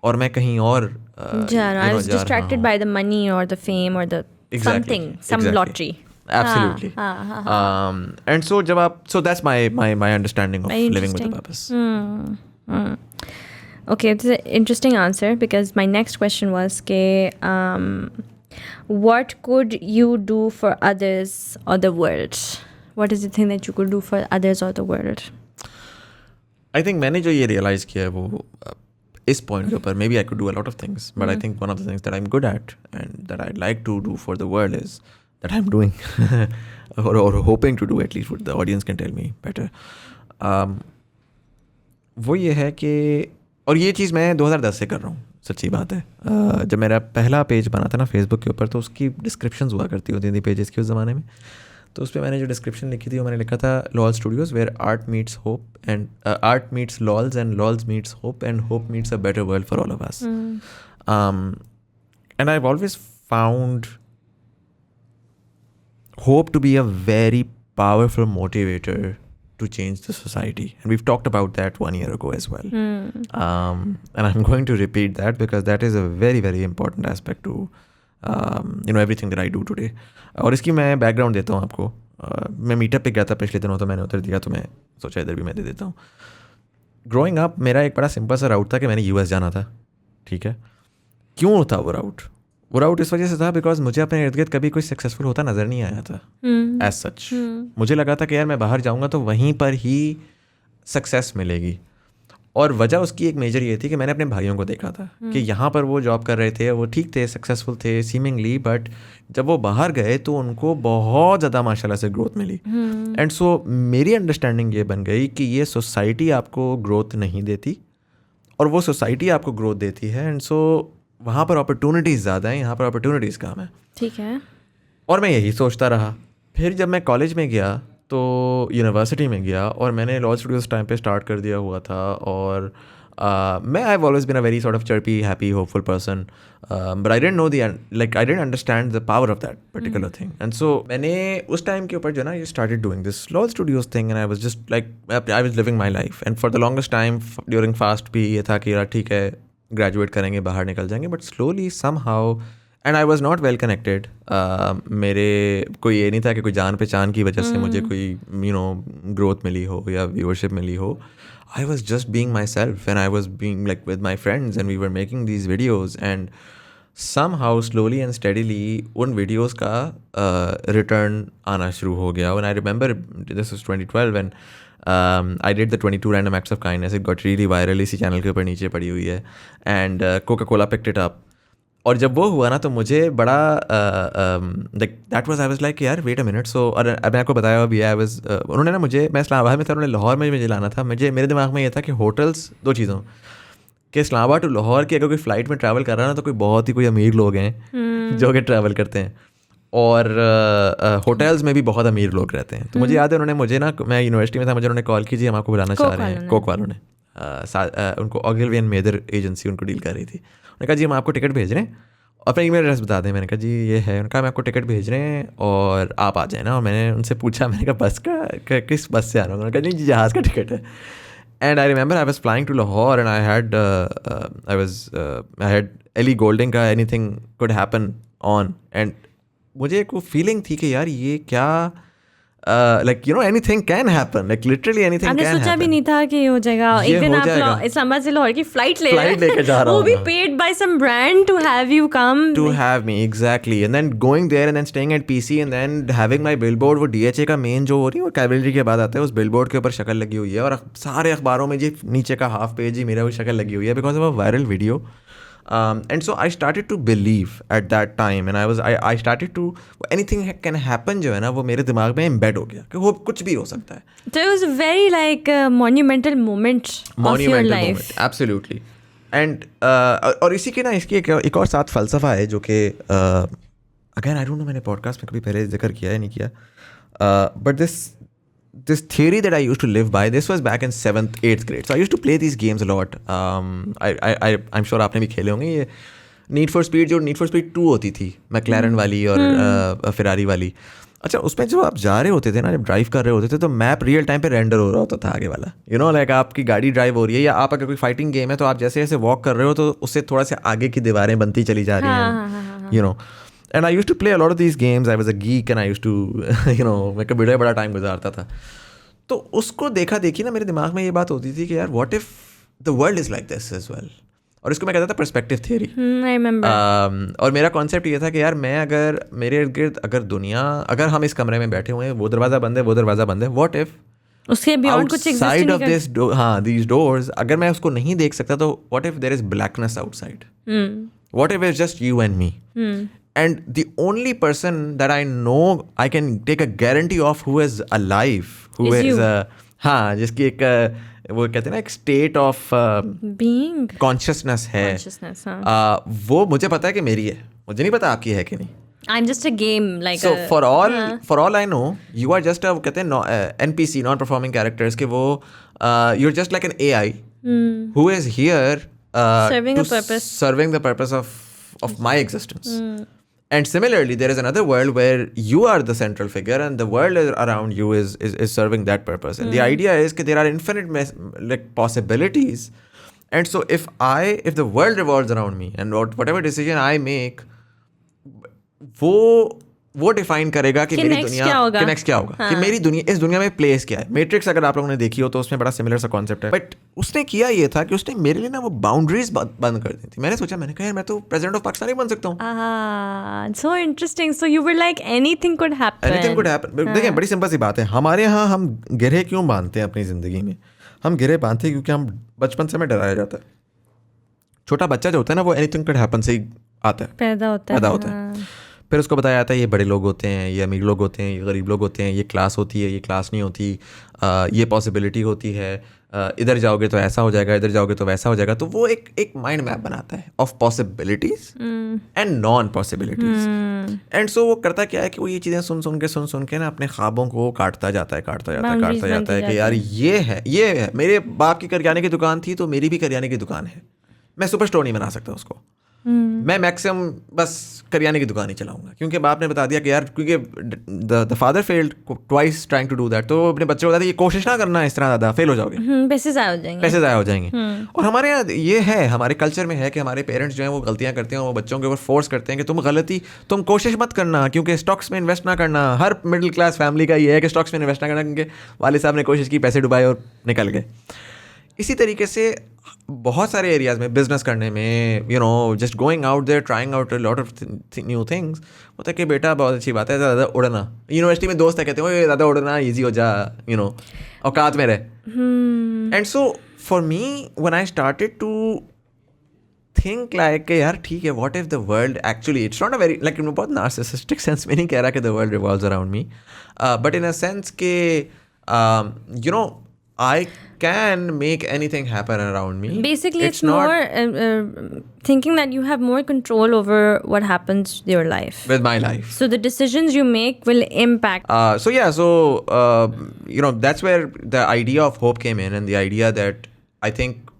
A: और मैं कहीं और
B: जा रहा हूँ. I was distracted by the money or the fame or the something, some lottery.
A: Absolutely. And so so that's my understanding of living with a purpose.
B: Okay, it's an interesting answer because my next question was what could you do for others or the world? What is the thing that you could do for others or the world?
A: I think मैंने जो ये realize किया है वो इस point के ऊपर maybe I could do a lot of things, but I think one of the things that I am good at and that I like to do for the world is that I am doing or hoping to do at least the audience can tell me better. वो ये है कि, और ये चीज़ मैं 2010 से कर रहा हूँ, सच्ची बात है. जब मेरा पहला पेज बना था ना फेसबुक के ऊपर, तो उसकी डिस्क्रिप्शंस हुआ करती होती थी पेजेस की उस ज़माने में. तो उस पर मैंने जो डिस्क्रिप्शन लिखी थी वो मैंने लिखा था LOL Studios where art meets hope and art meets lols and lols meets hope and hope meets a better world for all of us. And I have always found hope to be a very powerful motivator to change the society, and we've talked about that 1 year ago as well. And I'm going to repeat that because that is a very very important aspect to everything that I do today. और इसकी मैं background देता हूँ आपको. मैं meetup पे गया था पिछले दिनों, तो मैंने उधर दिया, तो मैं सोचा इधर भी मैं दे देता हूँ. ग्रोइंग अप मेरा एक बड़ा सिंपल सा राउट था कि मैंने US जाना था. ठीक है, क्यों था वो राउट? वो राउट इस वजह से था बिकॉज मुझे अपने इर्द गिर्द कभी कोई सक्सेसफुल होता नज़र नहीं आया था एज सच. मुझे लगा था कि यार मैं बाहर जाऊँगा तो वहीं पर ही सक्सेस मिलेगी. और वजह उसकी एक मेजर ये थी कि मैंने अपने भाइयों को देखा था कि यहाँ पर वो जॉब कर रहे थे, वो ठीक थे, सक्सेसफुल थे सीमिंगली, बट जब वो बाहर गए तो उनको बहुत ज़्यादा माशाल्लाह से ग्रोथ मिली. एंड सो मेरी अंडरस्टैंडिंग ये बन गई कि ये सोसाइटी आपको ग्रोथ नहीं देती और वो सोसाइटी आपको ग्रोथ देती है. एंड सो वहाँ पर अपॉर्चुनिटीज़ ज़्यादा हैं, यहाँ पर अपॉर्चुनिटीज़ कम है.
B: ठीक है. और
A: मैं यही सोचता रहा. फिर जब मैं कॉलेज में गया तो यूनिवर्सिटी में गया और मैंने लॉ स्टूडियोज़ टाइम पे स्टार्ट कर दिया हुआ था. और मैं I have always been a very sort of chirpy happy hopeful person, but I didn't know the like I didn't understand the power of that particular thing. And so मैंने उस time के ऊपर जो ना, you started doing this LOL Studios thing and I was just like I was living my life. And for the longest time during fast भी ये था कि यार ठीक है ग्रेजुएट करेंगे बाहर निकल जाएंगे, but slowly somehow and I was not well connected. मेरे कोई ये नहीं था कि कोई जान पहचान की वजह से मुझे कोई ग्रोथ मिली हो या व्यूअरशिप मिली हो. I was just being myself and I was being like with my friends and we were making these videos. And somehow slowly and steadily उन वीडियोज़ का रिटर्न आना शुरू हो गया. And I remember this was 2012 and I did the 22 random acts of kindness. It got really viral. इसी channel के ऊपर नीचे पड़ी हुई है. And Coca-Cola picked it up. और जब वो हुआ ना तो मुझे बड़ा like that was I was like यार वेट अ मिनट. सो और मैं आपको बताया अभी आई वाज उन्होंने ना मुझे, मैं इस्लामाबाद में था, उन्होंने लाहौर में मुझे लाना था. मेरे दिमाग में ये था कि होटल्स दो चीज़ों कि इस्लामाबाद टू लाहौर की अगर कोई फ़्लाइट में ट्रैवल कर रहा है ना तो कोई बहुत ही कोई अमीर लोग हैं जो कि ट्रैवल करते हैं, और होटल्स में भी बहुत अमीर लोग रहते हैं. तो मुझे याद है उन्होंने मुझे ना, मैं यूनिवर्सिटी में था, मुझे उन्होंने कॉल की, जी हम आपको बुलाना चाह रहे हैं. कोक वालों ने उनको ऑगिलवी एंड मेदर एजेंसी उनको डील कर रही थी. उन्होंने कहा जी हम आपको टिकट भेज रहे हैं, अपना ईमेल एड्रेस बता दें. मैंने कहा जी ये है. उन्होंने कहा मैं आपको टिकट भेज रहे हैं और आप आ जाए ना. और मैंने उनसे पूछा, मैंने कहा बस का किस बस से आ रहा हूँ? उन्होंने कहा नहीं जहाज़ का टिकट है. And I remember I was flying to Lahore and I had Ellie Goulding का anything could happen on. And मुझे एक वो फीलिंग थी कि यार ये क्या like anything can happen, like literally anything can happen.
B: सोचा भी नहीं था कि ये हो जाएगा. एक दिन आप इस्लामाबाद से लाहौर की फ्लाइट
A: लेके जा रहा हूँ,
B: वो भी paid by some brand to have you come
A: to have me. Exactly. And then going there and then staying at PC and then having my billboard. वो डीएचए का मेन जो हो रही है वो कैवलरी के बाद आता है, उस बिलबोर्ड के ऊपर शक्ल लगी हुई है और सारे अखबारों में जी नीचे का हाफ पेज ही मेरा वो शक्ल लगी हुई है because of a viral video. And so I started to believe at that time and I started to anything can happen जो है ना वो मेरे दिमाग में embed हो गया कि वो कुछ भी हो सकता है.
B: So it was a very like a monumental moment of your life. Moment,
A: absolutely. And और इसी के ना इसकी एक और साथ फ़लसफ़ा है जो कि again I don't know मैंने पॉडकास्ट में कभी पहले जिक्र किया है नहीं किया, but this theory that I used to live by, this was back in 7th 8th grade. So I used to play these games a lot. I'm sure आपने भी खेले होंगे ये नीड फॉर स्पीड, जो नीड फॉर स्पीड 2 होती थी McLaren वाली और फेरारी वाली. अच्छा उसमें जो आप जा रहे होते थे ना, जब ड्राइव कर रहे होते थे तो मैप रियल टाइम पे रेंडर हो रहा होता था आगे वाला. लाइक आपकी गाड़ी ड्राइव हो रही है या आप अगर कोई फाइटिंग गेम है तो आप जैसे जैसे वॉक कर रहे हो तो उससे थोड़ा सा आगे की दीवारें बनती चली जा रही हैं. And I used to play a lot of these games. I was a geek and I used to मैं कंप्यूटर में बड़ा टाइम गुजारता था. तो उसको देखा देखी ना मेरे दिमाग में ये बात होती थी कि यार what if the world is like this as well. और इसको मैं कहता था पर्सपेक्टिव थियरी. और मेरा कॉन्सेप्ट ये था कि यार मैं अगर मेरे इर्द गिर्द अगर हम इस कमरे में बैठे हुए हैं, वो दरवाज़ा बंद है, वो दरवाज़ा बंद है, व्हाट इफ
B: उसके beyond कुछ exist ही
A: outside
B: नहीं
A: of this these doors, अगर मैं उसको नहीं देख सकता तो what if there is blackness outside? What if it's just you and me? And the only person that I know I can take a guarantee of who is alive, who
B: Is
A: is
B: you.
A: हाँ, जिसकी एक वो कहते हैं ना एक state of
B: being
A: consciousness है,
B: consciousness, हाँ.
A: वो मुझे पता है कि मेरी है, मुझे नहीं पता आपकी है कि नहीं.
B: I'm just a game, like
A: So
B: a,
A: for all I know, you are just a कहते हैं NPC, non performing characters, कि वो you're just like an AI who is here
B: Serving
A: to
B: a purpose.
A: serving the purpose of my existence. And similarly, there is another world where you are the central figure and the world around you is serving that purpose. And the idea is that there are infinite like possibilities. And so if the world revolves around me and whatever decision I make, वो define करेगा कि मेरी दुनिया कि next क्या होगा, कि मेरी दुनिया, इस दुनिया में प्लेस क्या है. मैट्रिक्स अगर आप लोगों ने देखी हो तो उसमें बड़ा सिमिलर सा कॉन्सेप्ट है. बट उसने किया ये था कि उसने मेरे लिए ना वो बाउंड्रीज बंद कर दी थी. मैंने सोचा, मैंने कहा यार मैं तो प्रेसिडेंट ऑफ पाकिस्तान ही बन सकता हूँ.
B: so interesting. So you were like anything could happen.
A: Anything could happen. देखिए बड़ी सिंपल सी बात है, हमारे यहाँ हम गिरहे क्यों बांधते हैं अपनी ज़िंदगी में? हम गिरहे बांधते हैं क्योंकि हम बचपन से हमें डराया जाता है. छोटा बच्चा जो होता है ना, वो एनीथिंग कुड हैपन से ही आता है,
B: पैदा होता है.
A: फिर उसको बताया जाता है ये बड़े लोग होते हैं, ये अमीर लोग होते हैं, ये गरीब लोग होते हैं, ये क्लास होती है, ये क्लास नहीं होती, ये पॉसिबिलिटी होती है, इधर जाओगे तो ऐसा हो जाएगा, इधर जाओगे तो वैसा हो जाएगा. तो वो एक माइंड मैप बनाता है of possibilities and non possibilities. And so वो करता क्या है कि वो ये चीज़ें सुन के ना अपने ख्वाबों को काटता जाता है कि यार ये है मेरे बाप की करियाने की दुकान थी तो मेरी भी करियाने की दुकान है. मैं सुपर स्टोर नहीं बना सकता उसको. मैं मैक्सिमम बस करियाने की दुकान ही चलाऊंगा, क्योंकि बाप ने बता दिया कि यार, क्योंकि the father failed twice trying to do that. तो अपने बच्चे को बताते ये कोशिश ना करना इस तरह, ज़्यादा फेल हो जाओगे,
B: पैसे ज़ाया हो जाएंगे.
A: और हमारे यहाँ ये है, हमारे कल्चर में है कि हमारे पेरेंट्स जो हैं वो गलतियाँ करते हैं, वो बच्चों के ऊपर फोर्स करते हैं कि तुम कोशिश मत करना, क्योंकि स्टॉक्स में इन्वेस्ट ना करना. हर मिडिल क्लास फैमिली का ये है कि स्टॉक्स में इन्वेस्ट ना करना, क्योंकि वाले साहब ने कोशिश की, पैसे डुबाए और निकल गए. इसी तरीके से बहुत सारे एरियाज़ में बिजनेस करने में, just going out there, trying out lot of new things, होता है कि बेटा बहुत अच्छी बात है ज़्यादा उड़ना. यूनिवर्सिटी में दोस्त है कहते हैं ज़्यादा उड़ना ईजी हो जा, औकात में रहे. And so for me when I started to think like यार ठीक है, what if the world actually, it's not a very like बहुत नार्सिसिस्टिक सेंस में नहीं कह रहा कि the world revolves around me, but in a sense के I can make anything happen around me.
B: Basically, it's more thinking that you have more control over what happens with your life.
A: With my life.
B: So the decisions you make will impact.
A: That's where the idea of hope came in, and the idea that I think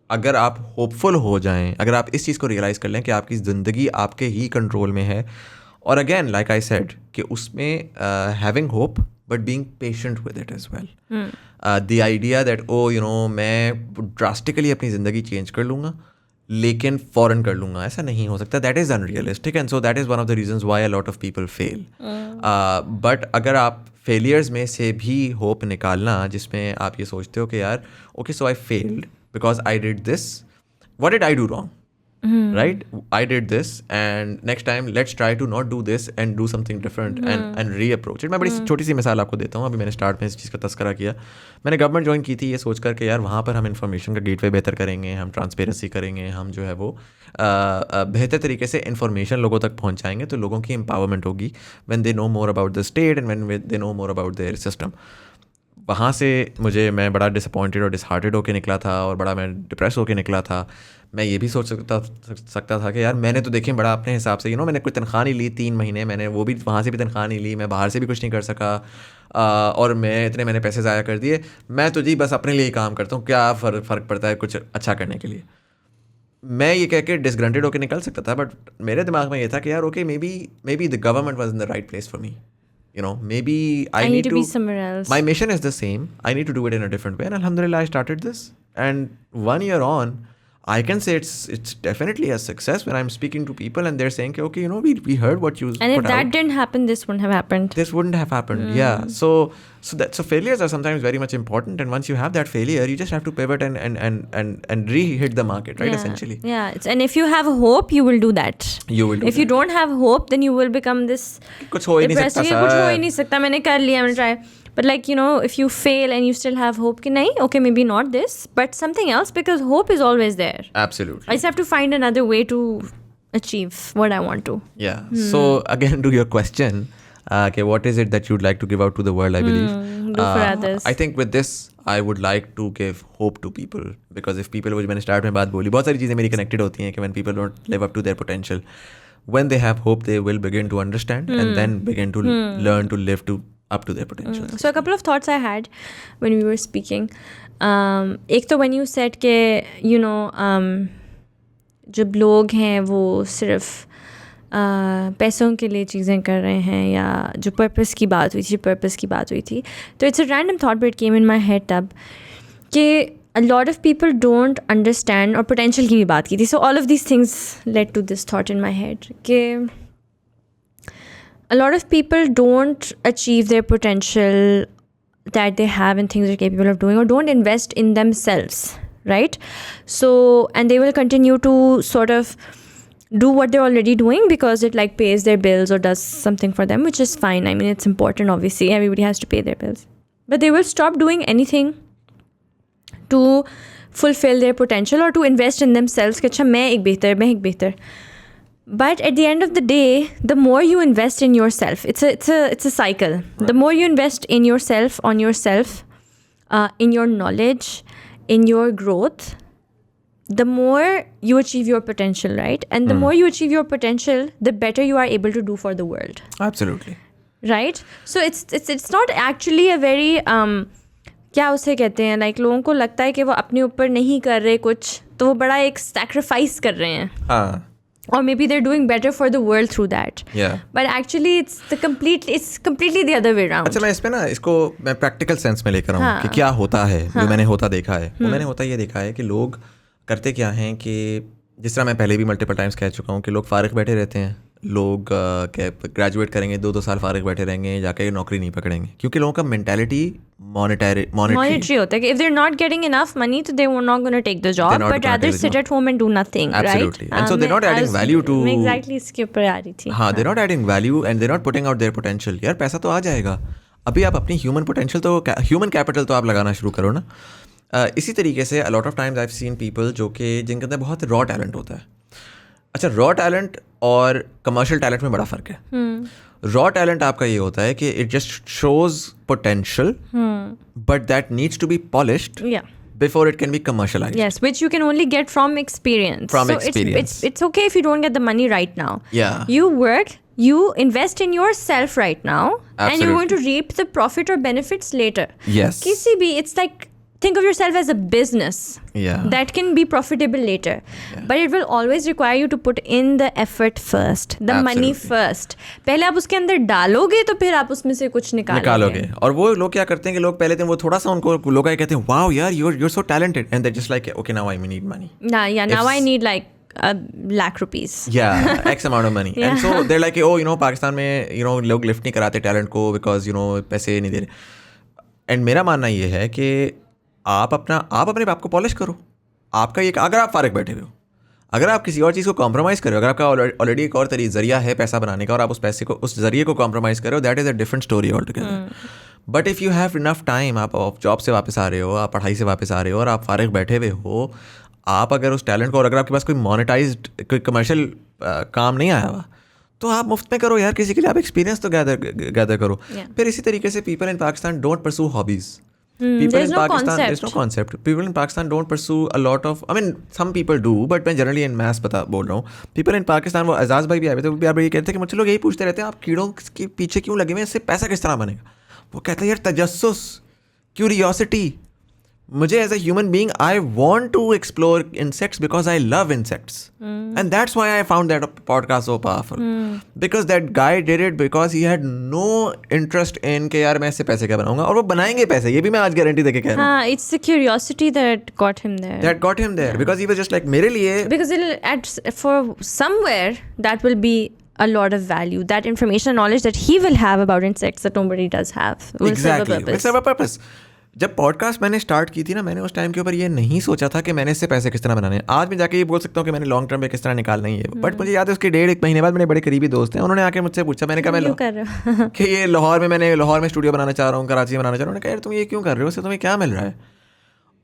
A: अगर आप hopeful हो जाएं, अगर आप इस चीज़ को realise कर लें कि आपकी ज़िंदगी आपके ही कंट्रोल में है, और अगेन लाइक आई सेड कि उसमें having hope but being patient with it as well. The idea that मैं ड्रास्टिकली अपनी ज़िंदगी चेंज कर लूँगा लेकिन फ़ौरन कर लूँगा, ऐसा नहीं हो सकता. That is unrealistic, and so that is one of the reasons why a lot of people fail. But अगर आप फेलियर्स में से भी होप निकालना, जिसमें आप ये सोचते हो कि यार okay, so I failed because I did this, what did I do wrong, right? I did this, and next time let's try to not do this and do something different and reapproach it. मैं बड़ी छोटी सी मिसाल आपको देता हूँ. अभी मैंने start में इस चीज़ का तस्करा किया. मैंने गवर्नमेंट ज्वाइन की थी ये सोच कर कि यार वहाँ पर हम इंफॉर्मेशन का गेटवे बेहतर करेंगे, हम ट्रांसपेरेंसी करेंगे, हम जो है वो बेहतर तरीके से इंफॉर्मेशन लोगों तक पहुँचाएंगे तो लोगों की एम्पावरमेंट होगी when they know more about the state and when they know more about their system. वहाँ से मैं बड़ा डिसअपॉइंटेड और डिसहार्टेड होकर निकला था, और बड़ा मैं डिप्रेस होकर निकला था. मैं ये भी सोच सकता था कि यार मैंने तो देखें बड़ा अपने हिसाब से मैंने कोई तनख्वाह नहीं ली 3 महीने, मैंने वो भी वहाँ से भी तनख्वाह नहीं ली, मैं बाहर से भी कुछ नहीं कर सका, और मैंने पैसे ज़ाया कर दिए. मैं तो जी बस अपने लिए ही काम करता हूँ, क्या फ़र्क पड़ता है कुछ अच्छा करने के लिए. मैं ये कह के डिसग्रंटेड होकर निकल सकता था, बट मेरे दिमाग में ये था कि यार okay, may be the government was in the right place for me. Maybe I need
B: to be somewhere else.
A: My mission is the same. I need to do it in a different way. And alhamdulillah, I started this. And 1 year on, I can say it's definitely a success when I'm speaking to people and they're saying, okay, we heard what you
B: and if
A: put
B: that
A: out.
B: didn't happen, this wouldn't have happened.
A: This wouldn't have happened. Yeah. So failures are sometimes very much important. And once you have that failure, you just have to pivot and re-hit the market, right?
B: Yeah.
A: Essentially.
B: Yeah. And if you have hope, you will do that.
A: You will do
B: if you don't have hope, then you will become this
A: कुछ हो ही नहीं सकता,
B: कुछ हो ही नहीं सकता, मैंने कर लिया, मैंने try. But like, you know, if you fail and you still have hope, ki nahi, okay, maybe not this, but something else, because hope is always there.
A: Absolutely.
B: I just have to find another way to achieve what I want to.
A: Yeah. So again, to your question, okay, what is it that you'd like to give out to the world? I believe.
B: Do for others.
A: I think with this, I would like to give hope to people, because if people, वो मैंने start में बात बोली, बहुत सारी चीज़ें मेरी connected होती हैं कि when people don't live up to their potential, when they have hope, they will begin to understand and then begin to learn to live up to their potential.
B: So a couple of thoughts I had when we were speaking. एक तो when you said कि, you know, जब लोग हैं वो सिर्फ पैसों के लिए चीज़ें कर रहे हैं, या जो पर्पस की बात हुई थी, तो it's a random thought but came in my head तब कि a lot of people don't understand, और potential की भी बात की थी. So all of these things led to this thought in my head कि a lot of people don't achieve their potential that they have and things they're capable of doing, or don't invest in themselves, right? So, and they will continue to sort of do what they're already doing because it like pays their bills or does something for them, which is fine. I mean, it's important, obviously. Everybody has to pay their bills. But they will stop doing anything to fulfill their potential or to invest in themselves. कि अच्छा मैं एक बेहतर. But at the end of the day, the more you invest in yourself, it's a cycle. Right. The more you invest in yourself, on yourself, in your knowledge, in your growth, the more you achieve your potential, right? And the more you achieve your potential, the better you are able to do for the world.
A: Absolutely.
B: Right? So it's not actually a very क्या उसे कहते हैं, like लोगों को लगता है कि वो अपने ऊपर नहीं कर रहे कुछ, तो वो बड़ा एक सैक्रिफाइस कर रहे हैं. हाँ. Or maybe they're doing better for the world through that.
A: Yeah.
B: But actually it's completely the other way around.
A: अच्छा, मैं इस पे ना इसको मैं प्रैक्टिकल सेंस में लेकर आऊँ कि क्या होता है. जो मैंने होता देखा है, वो मैंने होता ये देखा है कि लोग करते क्या हैं कि जिस तरह मैं पहले भी मल्टीपल टाइम्स कह चुका हूँ कि लोग फारिग बैठे रहते हैं. लोग ग्रेजुएट करेंगे, 2 साल फारिग बैठे रहेंगे, जाके नौकरी नहीं पकड़ेंगे, क्योंकि लोगों का मेंटालिटी मॉनेटरी
B: होता है कि if they're not getting enough money, so they were not going to take the job, but rather sit at home and do nothing.
A: Absolutely.
B: Right?
A: And so they're not adding value to.
B: Exactly, इसके ऊपर आ रही थी.
A: हाँ, they're not adding value and they're not putting out their potential. यार पैसा तो आ जाएगा, अभी आप अपनी ह्यूमन पोटेंशियल तो ह्यूमन कैपिटल तो आप लगाना शुरू करो ना. इसी तरीके से a lot of times I've seen people जो कि जिनके अंदर बहुत रॉ टैलेंट होता है. अच्छा, रॉ टैलेंट और कमर्शियल टैलेंट में बड़ा फ़र्क है. रॉ टैलेंट आपका ये होता है कि it just shows potential, but that needs to be polished before it can be commercialized.
B: Yes, which you can only get from experience. It's okay if you don't get the money right now.
A: Yeah.
B: You work, you invest in yourself right now.
A: Absolutely.
B: And you're going to reap the profit or benefits later.
A: Yes.
B: किसी भी, it's like, think of yourself as a business.
A: Yeah.
B: That can be profitable later. Yeah. But it will always require you to put in the effort first, the money first. पहले आप उसके अंदर डालोगे तो फिर आप उसमें से कुछ निकालोगे.
A: और वो लोग क्या करते हैं कि लोग पहले दिन वो थोड़ा सा उनको लोग आए कहते हैं वाओ यार you're so talented, and they're just like okay now I need money.
B: Now I need like ₹1,00,000.
A: Yeah, X amount of money. And so they're like oh Pakistan में लोग लिफ्ट नहीं कराते टैलेंट को because पैसे नहीं दे रहे. एंड मेरा मानना ये है कि आप अपने आप को पॉलिश करो. आपका ये अगर आप फारिग बैठे हुए हो, अगर आप किसी और चीज़ को कॉम्प्रोमाइज़ करो, अगर आपका ऑलरेडी एक और जरिया है पैसा बनाने का और आप उस जरिए को कॉम्प्रोमाइज़ करो, that is a different story all together. But if you have enough time, आप जॉब से वापस आ रहे हो, आप पढ़ाई से वापस आ रहे हो और आप फारिग बैठे हुए हो, आप अगर उस टैलेंट को, और अगर आपके पास कोई मोनेटाइज्ड कोई कमर्शियल काम नहीं आया हुआ, तो आप मुफ्त में करो यार. किसी के लिए आप एक्सपीरियंस तो गैदर करो. फिर इसी तरीके से people in Pakistan don't pursue hobbies. There's no concept. People in Pakistan don't pursue a lot of. I mean, some people do, but मैं generally in mass बोल रहा हूँ. People in Pakistan, वो एजाज भाई भी आए थे, वो भी आप ये कहते हैं कि मुझे लोग यही पूछते रहते हैं आप कीड़ों के पीछे क्यों लगे हुए हैं, इससे पैसा किस तरह बनेगा. वो कहते हैं यार तजस्सुस, क्यूरियोसिटी. मुझे as a human being I want to explore insects because I love insects, and that's why I found that podcast so powerful, because that guy did it because he had no interest in के यार मैं इससे पैसे क्या बनाऊंगा, और वो बनाएंगे पैसे, ये भी मैं आज गारंटी देके कह रहा हूँ.
B: It's the curiosity that got him there
A: because he was just like मेरे लिए,
B: because for somewhere that will be a lot of value, that information and knowledge that he will have about insects that nobody does have will
A: serve a purpose. जब podcast मैंने start की थी ना, मैंने उस time के ऊपर ये नहीं सोचा था कि मैंने इससे पैसे किस तरह बनाने हैं. आज मैं जाके ये बोल सकता हूँ कि मैंने लॉन्ग टर्म पे किस तरह निकालना ही है. बट मुझे याद है उसके 1.5 महीने बाद मेरे बड़े करीबी दोस्त हैं, उन्होंने आके मुझसे पूछा, मैंने कहा मैं
B: कर रहे हो
A: कि ये लाहौर में स्टूडियो बनाना चाह रहा हूँ, कराची में बनाना चाह रहा हूँ. उन्होंने कहा यार तुम ये क्यों कर रहे हो, उससे तुम्हें क्या मिल रहा है.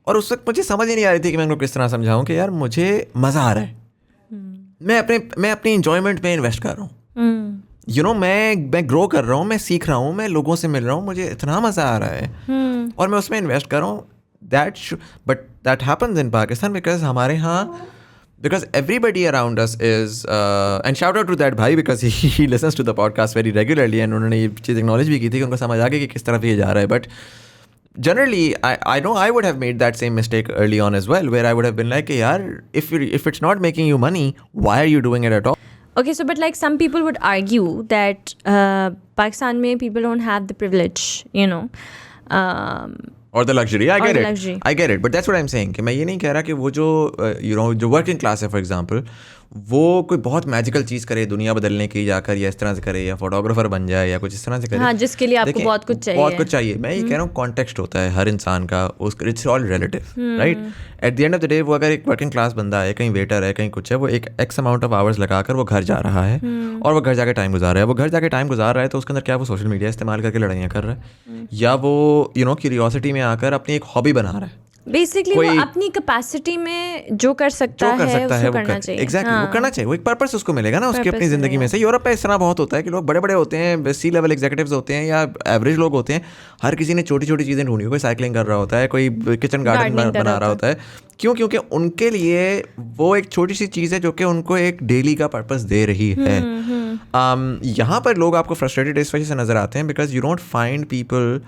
A: और उस वक्त मुझे समझ ही नहीं आ रही थी कि मैं उनको किस तरह समझाऊँ कि यार मुझे मज़ा आ रहा है, मैं अपनी इंजॉयमेंट में इन्वेस्ट कर रहा हूँ. यू नो, मैं ग्रो कर रहा हूँ, मैं सीख रहा हूँ, मैं लोगों से मिल रहा हूँ, मुझे इतना मज़ा आ रहा है और मैं उसमें इन्वेस्ट कर रहा हूँ. But that happens in Pakistan because हमारे यहाँ, because everybody around us is and shout out to that bhai because he listens to the podcast very regularly and उन्होंने ये चीज़ एक्नॉलेज भी की थी कि उनको समझ आ गया कि किस तरफ ये जा रहा है. But generally I know I would have made that same mistake early on as well, where I would have been like, yaar, if it's not making you money, why are you doing it at all?
B: Okay, so but like some people would argue that Pakistan mein people don't have the privilege, you know.
A: Or the luxury. I get it.
B: Luxury.
A: I get it. But that's what I'm saying. कि मैं ये नहीं कह रहा कि वो जो जो वर्किंग क्लास है फॉर एग्जांपल, वो कोई बहुत मैजिकल चीज़ करे दुनिया बदलने की जाकर, या इस तरह से करे, या फोटोग्राफर बन जाए, या कुछ इस तरह से करे.
B: हाँ, जिसके लिए आपको बहुत कुछ चाहिए.
A: मैं ये कह रहा हूँ कॉन्टेक्स्ट होता है हर इंसान का, it's all relative, right. At the end of the day वो अगर एक वर्किंग क्लास बंदा है, कहीं वेटर है, कहीं कुछ है, वो एक एक्स अमाउंट ऑफ आवर्स लगाकर वो घर जा रहा है और वो घर जाके टाइम गुजार रहा है. वो घर जाके टाइम गुजार रहा है तो उसके अंदर क्या वो सोशल मीडिया इस्तेमाल करके लड़ाइयाँ कर रहा है, या वो क्यूरियोसिटी में आकर अपनी एक हॉबी बना रहा है.
B: बेसिकली वो अपनी कैपेसिटी में जो कर सकता है वो करना चाहिए.
A: एग्जैक्टली, वो करना चाहिए. वो एक पर्पस उसको मिलेगा ना उसकी अपनी जिंदगी में से. यूरोप में इस तरह बहुत होता है कि लोग बड़े बड़े होते हैं, सी लेवल एग्जीक्यूटिव्स होते हैं या एवरेज लोग होते हैं, हर किसी ने छोटी छोटी चीज़ें ढूंढी. कोई साइकिलिंग कर रहा होता है, कोई किचन गार्डन बना रहा होता है. क्यों? क्योंकि उनके लिए वो एक छोटी सी चीज़ है जो कि उनको एक डेली का पर्पस दे रही है. यहाँ पर लोग आपको फ्रस्ट्रेटेड इस वजह से नज़र आते हैं because you don't find people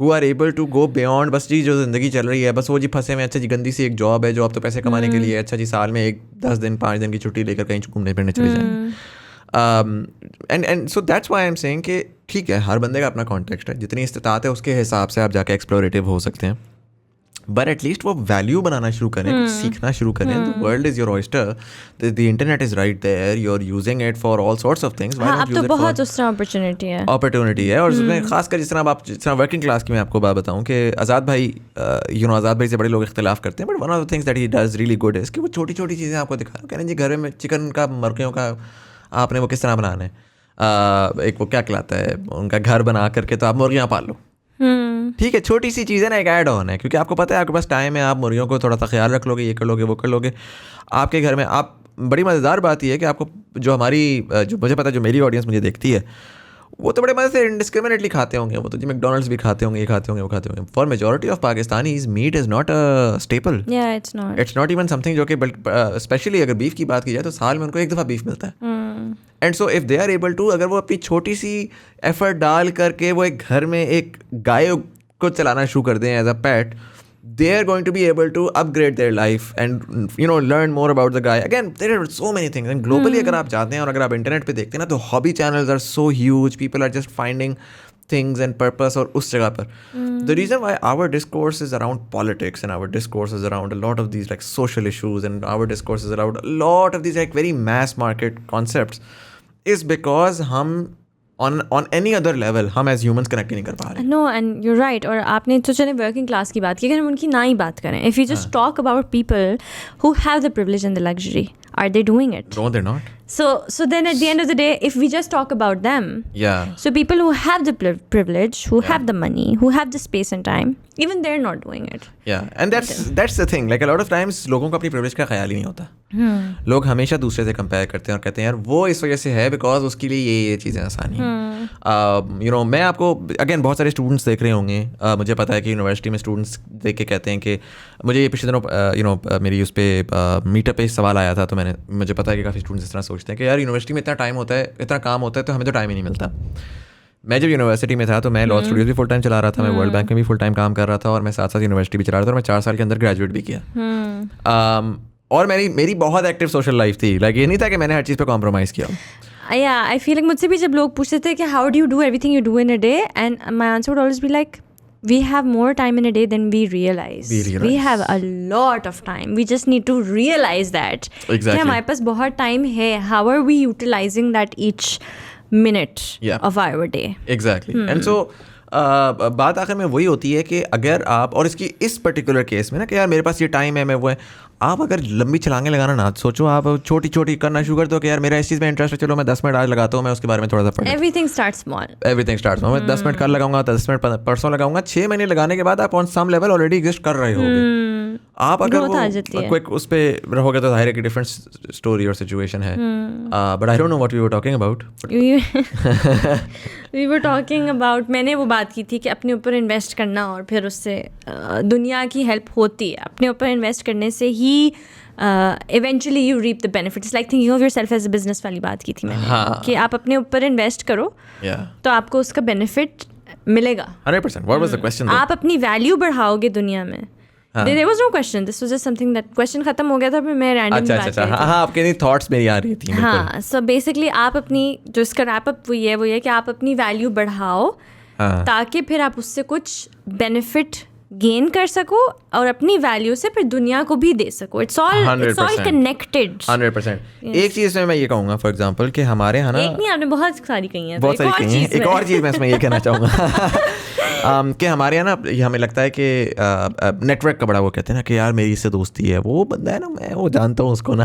A: who are able to go beyond. बस जी जो ज़िंदगी चल रही है, बस वो जी फंसे में, अच्छा जी गंदी सी एक जॉब है जो आप तो पैसे कमाने के लिए, अच्छा जी साल में 10 दिन 5 दिन की छुट्टी लेकर कहीं घूमने फिरने चले जाएंगे. And so that's why I am saying कि ठीक है, हर बंदे का अपना कॉन्टेक्स्ट है, जितनी इस्तात है उसके हिसाब से आप जाके एक्सप्लोरेटिव हो सकते हैं. बट एटलीस्ट वो वैल्यू बनाना शुरू करें, सीखना शुरू करें. The world is your oyster, the internet is right there, you are using it for all sorts of things.
B: अब तो बहुत उस तरह अपॉर्चुनिटी है.
A: और उसमें खासकर जिस तरह वर्किंग क्लास की मैं आपको बात बताऊं कि आज़ाद भाई, आज़ाद भाई से बड़े लोग इख्तिलाफ करते हैं, but one of the things that he does really good is कि वो छोटी छोटी चीज़ें आपको दिखा रहे हैं. कह रहे हैं जी घर में चिकन का, मुर्गियों का आपने वो किस तरह बनाना है. एक वो क्या कहलाता है, उनका घर बना करके तो आप मुर्गियाँ पाल लो. ठीक है, छोटी सी चीज़ है ना, एक ऐड ऑन है, क्योंकि आपको पता है आपके पास टाइम है, आप मुर्गियों को थोड़ा सा ख्याल रख लोगे, ये कर लोगे, वो कर लोगे. आपके घर में आप, बड़ी मज़ेदार बात यह है कि आपको जो मुझे पता है जो मेरी ऑडियंस मुझे देखती है, वो तो बड़े मज़े से इंडिस्क्रिमिनेटली खाते होंगे. वो तो जी मैकडोनल्ड्स भी खाते होंगे, ये खाते होंगे, वो खाते होंगे. For majority of Pakistanis meat is not a staple. It's not even something जो कि, स्पेशली अगर बीफ की बात की जाए तो साल में उनको एक दफ़ा बीफ मिलता है. And so if they are able to, अगर वो अपनी छोटी सी एफर्ट डाल करके वो एक घर में एक गाय को चलाना शुरू कर दें as a pet, they are going to be able to upgrade their life and learn more about the guy. Again, there are so many things, and globally अगर आप जाते हैं और अगर आप इंटरनेट पे देखते हैं ना, तो hobby channels are so huge. People are just finding things and purpose और उस जगह पर. The reason why our discourse is around politics and our discourse is around a lot of these like social issues and our discourse is around a lot of these like very mass market concepts is because हम on any other level हम as humans connect नहीं कर पा रहे.
B: No, and you're right. और आपने तो चले वर्किंग क्लास की बात की, अगर हम उनकी ना ही बात करें, if you just talk about people who have the privilege and the luxury, are they doing it?
A: No, they're not.
B: So then at the end of the day, if we just talk about them, so people who have the privilege, who have the money, who have the space and time, even they're not doing it.
A: And that's the thing. Like a lot of times लोगों को अपनी privilege का ख्याल ही नहीं होता. लोग हमेशा दूसरे से कंपेयर करते हैं और कहते हैं यार वो इस वजह से है बिकॉज उसके लिए ये चीज़ें आसानी हैं. मैं आपको अगेन बहुत सारे स्टूडेंट्स देख रहे होंगे. मुझे पता है कि यूनिवर्सिटी में स्टूडेंट्स देख के कहते हैं कि मुझे ये पिछले दिनों मेरी उस पर मीटअप पे सवाल आया था, तो मुझे पता है कि काफ़ी स्टूडेंट्स इस तरह सोचते हैं कि यार यूनिवर्सिटी में इतना टाइम होता है, इतना काम होता है, तो हमें तो टाइम ही नहीं मिलता. मैं जब यूनिवर्सिटी में था तो मैं लॉ स्टूडियोज भी फुल टाइम चला रहा था, मैं वर्ल्ड बैंक में भी फुल टाइम काम कर रहा था, और मैं साथ साथ यूनिवर्सिटी भी चला रहा था, और मैं 4 साल के अंदर ग्रेजुएट भी किया. और मेरी बहुत एक्टिव सोशल लाइफ थी. लाइक ये नहीं था कि मैंने हर चीज़ पे कॉम्प्रोमाइज़ किया.
B: Yeah, I feel like मुझसे भी जब लोग पूछते थे कि how do you do everything you do in a day, and my answer would always be like, we have more time in a day than we realize. We have a lot of time. We just need to realize that.
A: Exactly.
B: कि हमारे पास बहुत time है. How are we utilizing that each minute of our day?
A: Exactly. And so बात आखिर में वही होती है कि अगर आप, और इसकी इस पर्टिकुलर केस में ना कि यार मेरे पास ये टाइम है, मैं वो है, आप अगर लंबी छलांगे लगाना ना सोचो, आप छोटी छोटी करना शुरू कर दो कि यार मेरा इस चीज़ में इंटरेस्ट है, चलो मैं 10 मिनट आज लगाता हूँ, मैं उसके बारे में थोड़ा सा पढ़,
B: everything starts small,
A: everything starts मैं 10 मिनट कल लगाऊंगा, 10 मिनट परसों लगाऊंगा, 6 महीने लगाने के बाद आप on some level already exist कर रहे होगे। आप अगर वो क्विक उस पे रहोगे तो जाहिर है कि डिफरेंट स्टोरी और सिचुएशन है। But I don't know what we were talking about.
B: We were talking about, मैंने वो बात की थी कि अपने ऊपर इन्वेस्ट करना और फिर उससे दुनिया की हेल्प होती है। अपने ऊपर इन्वेस्ट करने से ही eventually you reap the benefits, like thinking of yourself as a business वाली बात की थी मैंने, कि आप अपने ऊपर इन्वेस्ट करो तो आपको उसका बेनिफिट मिलेगा
A: 100%। What was the question?
B: आप अपनी वैल्यू बढ़ाओगे दुनिया में। There was no question. This was just something that question खत्म हो गया था, फिर मैं रैंडम बात कर रही थी।
A: हाँ, आपके नहीं थॉट्स मेरी आ रही थी।
B: हाँ, so basically आप अपनी जो इसका रैप अप वो है कि आप अपनी वैल्यू बढ़ाओ ताकि फिर आप उससे कुछ बेनिफिट गेन कर सको और अपनी वैल्यू से फिर दुनिया को भी दे सको। It's all connected
A: 100%। एक चीज़ में मैं ये कहूँगा फॉर एग्जांपल कि हमारे यहाँ ना,
B: एक नहीं आपने बहुत सारी कही हैं,
A: बहुत सारी कही हैं, एक और चीज़ मैं इसमें ये कहना चाहूँगा कि हमारे यहाँ ना हमें लगता है कि नेटवर्क का बड़ा वो कहते हैं ना कि यार मेरी इससे दोस्ती है, वो बंदा है ना, मैं वो जानता हूँ उसको ना,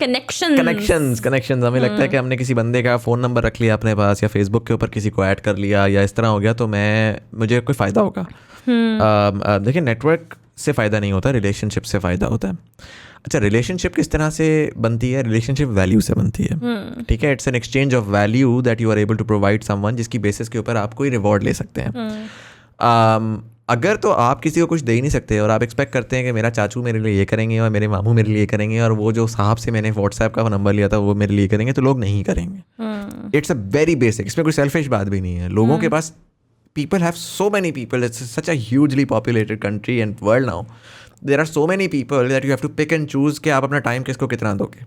A: कनेक्शंस हमें लगता है कि हमने किसी बंदे का फ़ोन नंबर रख लिया अपने पास या फेसबुक के ऊपर किसी को ऐड कर लिया या इस तरह हो गया तो मुझे कोई फ़ायदा होगा। देखिए नेटवर्क से फ़ायदा नहीं होता, रिलेशनशिप से फ़ायदा होता है। अच्छा, रिलेशनशिप किस तरह से बनती है? रिलेशनशिप वैल्यू से बनती है, ठीक है। It's an exchange of value that you are able to provide someone, जिसकी बेसिस के ऊपर आप कोई रिवॉर्ड ले सकते हैं। अगर तो आप किसी को कुछ दे ही नहीं सकते और आप एक्सपेक्ट करते हैं कि मेरा चाचू मेरे लिए ये करेंगे और मेरे मामू मेरे लिए करेंगे और वो जो साहब से मैंने व्हाट्सएप का नंबर लिया था वो मेरे लिए करेंगे, तो लोग नहीं करेंगे। इट्स अ वेरी बेसिक, इसमें कोई सेल्फिश बात भी नहीं है। लोगों के पास people have so many people, it's such a hugely populated country and world now, there are so many people that you have to pick and choose कि आप अपना टाइम किसको कितना दोगे,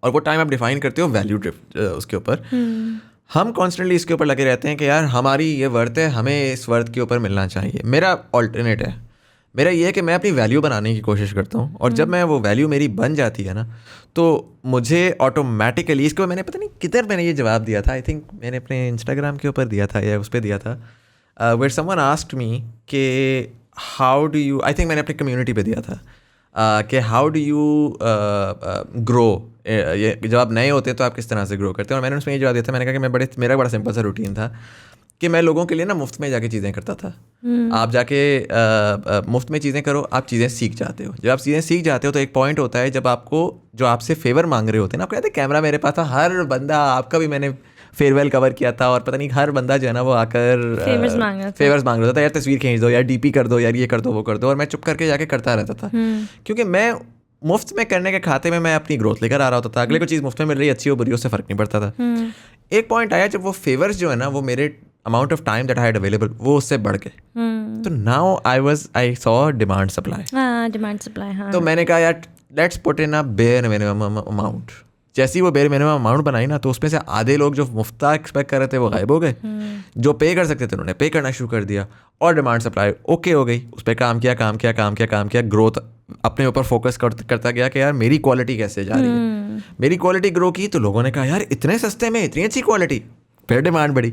A: और वो टाइम आप डिफाइन करते हो वैल्यू ड्रिफ्ट उसके ऊपर। हम कॉन्स्टेंटली इसके ऊपर लगे रहते हैं कि यार हमारी ये वर्थ है, हमें इस वर्थ के ऊपर मिलना चाहिए। मेरा ऑल्टरनेट है, मेरा ये है कि मैं अपनी वैल्यू बनाने की कोशिश करता हूँ, और जब मैं वो वैल्यू मेरी बन जाती है ना तो मुझे ऑटोमेटिकली, इसको मैंने पता नहीं किधर मैंने ये जवाब दिया था, आई थिंक मैंने अपने इंस्टाग्राम के ऊपर दिया था या उस पर दिया था, वेयर समवन आस्क्ड मी कि how do you, I think मैंने अपनी कम्युनिटी पे दिया था कि हाउ डू यू ग्रो, ये जब आप नए होते तो आप किस तरह से ग्रो करते हैं। और मैंने उसमें ये जवाब दिया था, मैंने कहा कि मेरा बड़ा सिंपल सा रूटीन था कि मैं लोगों के लिए ना मुफ्त में जाके चीज़ें करता था। आप जाके मुफ्त में चीज़ें करो, आप चीज़ें सीख जाते हो। जब आप चीज़ें सीख जाते हो तो एक पॉइंट होता है जब आपको जो आपसे फेवर मांग रहे होते हैं ना, आपको कहते हैं कैमरा मेरे पास था, हर बंदा, आपका भी मैंने फेयरवेल कवर किया था और पता नहीं हर बंदा जो है ना वो आकर फेवर्स मांग रहा था, यार तस्वीर खींच दो, यार डीपी कर दो, यार ये कर दो, वो कर दो, और मैं चुप करके जाके करता रहता था क्योंकि मैं मुफ्त में करने के खाते में मैं अपनी ग्रोथ लेकर आ रहा होता था। अगले को चीज़ मुफ्त में मिल रही, अच्छी हो बुरी, उससे फ़र्क नहीं पड़ता था। एक पॉइंट आया जब वो फेवर्स जो है ना वो मेरे amount of time that I had available वो उससे बढ़ गए, तो now I saw demand supply. तो मैंने कहा यार let's put in a bare minimum amount. जैसे ही वो बेयर मिनिमम अमाउंट बनाई ना तो उसमें से आधे लोग जो मुफ्ता एक्सपेक्ट कर रहे थे वो गायब हो गए, जो पे कर सकते थे उन्होंने पे करना शुरू कर दिया और डिमांड सप्लाई ओके हो गई। उस पर काम किया, ग्रोथ अपने ऊपर फोकस करता गया कि यार मेरी क्वालिटी कैसे जा रही है। मेरी क्वालिटी ग्रो की तो लोगों ने कहा यार इतने सस्ते में इतनी अच्छी क्वालिटी, फिर डिमांड बढ़ी।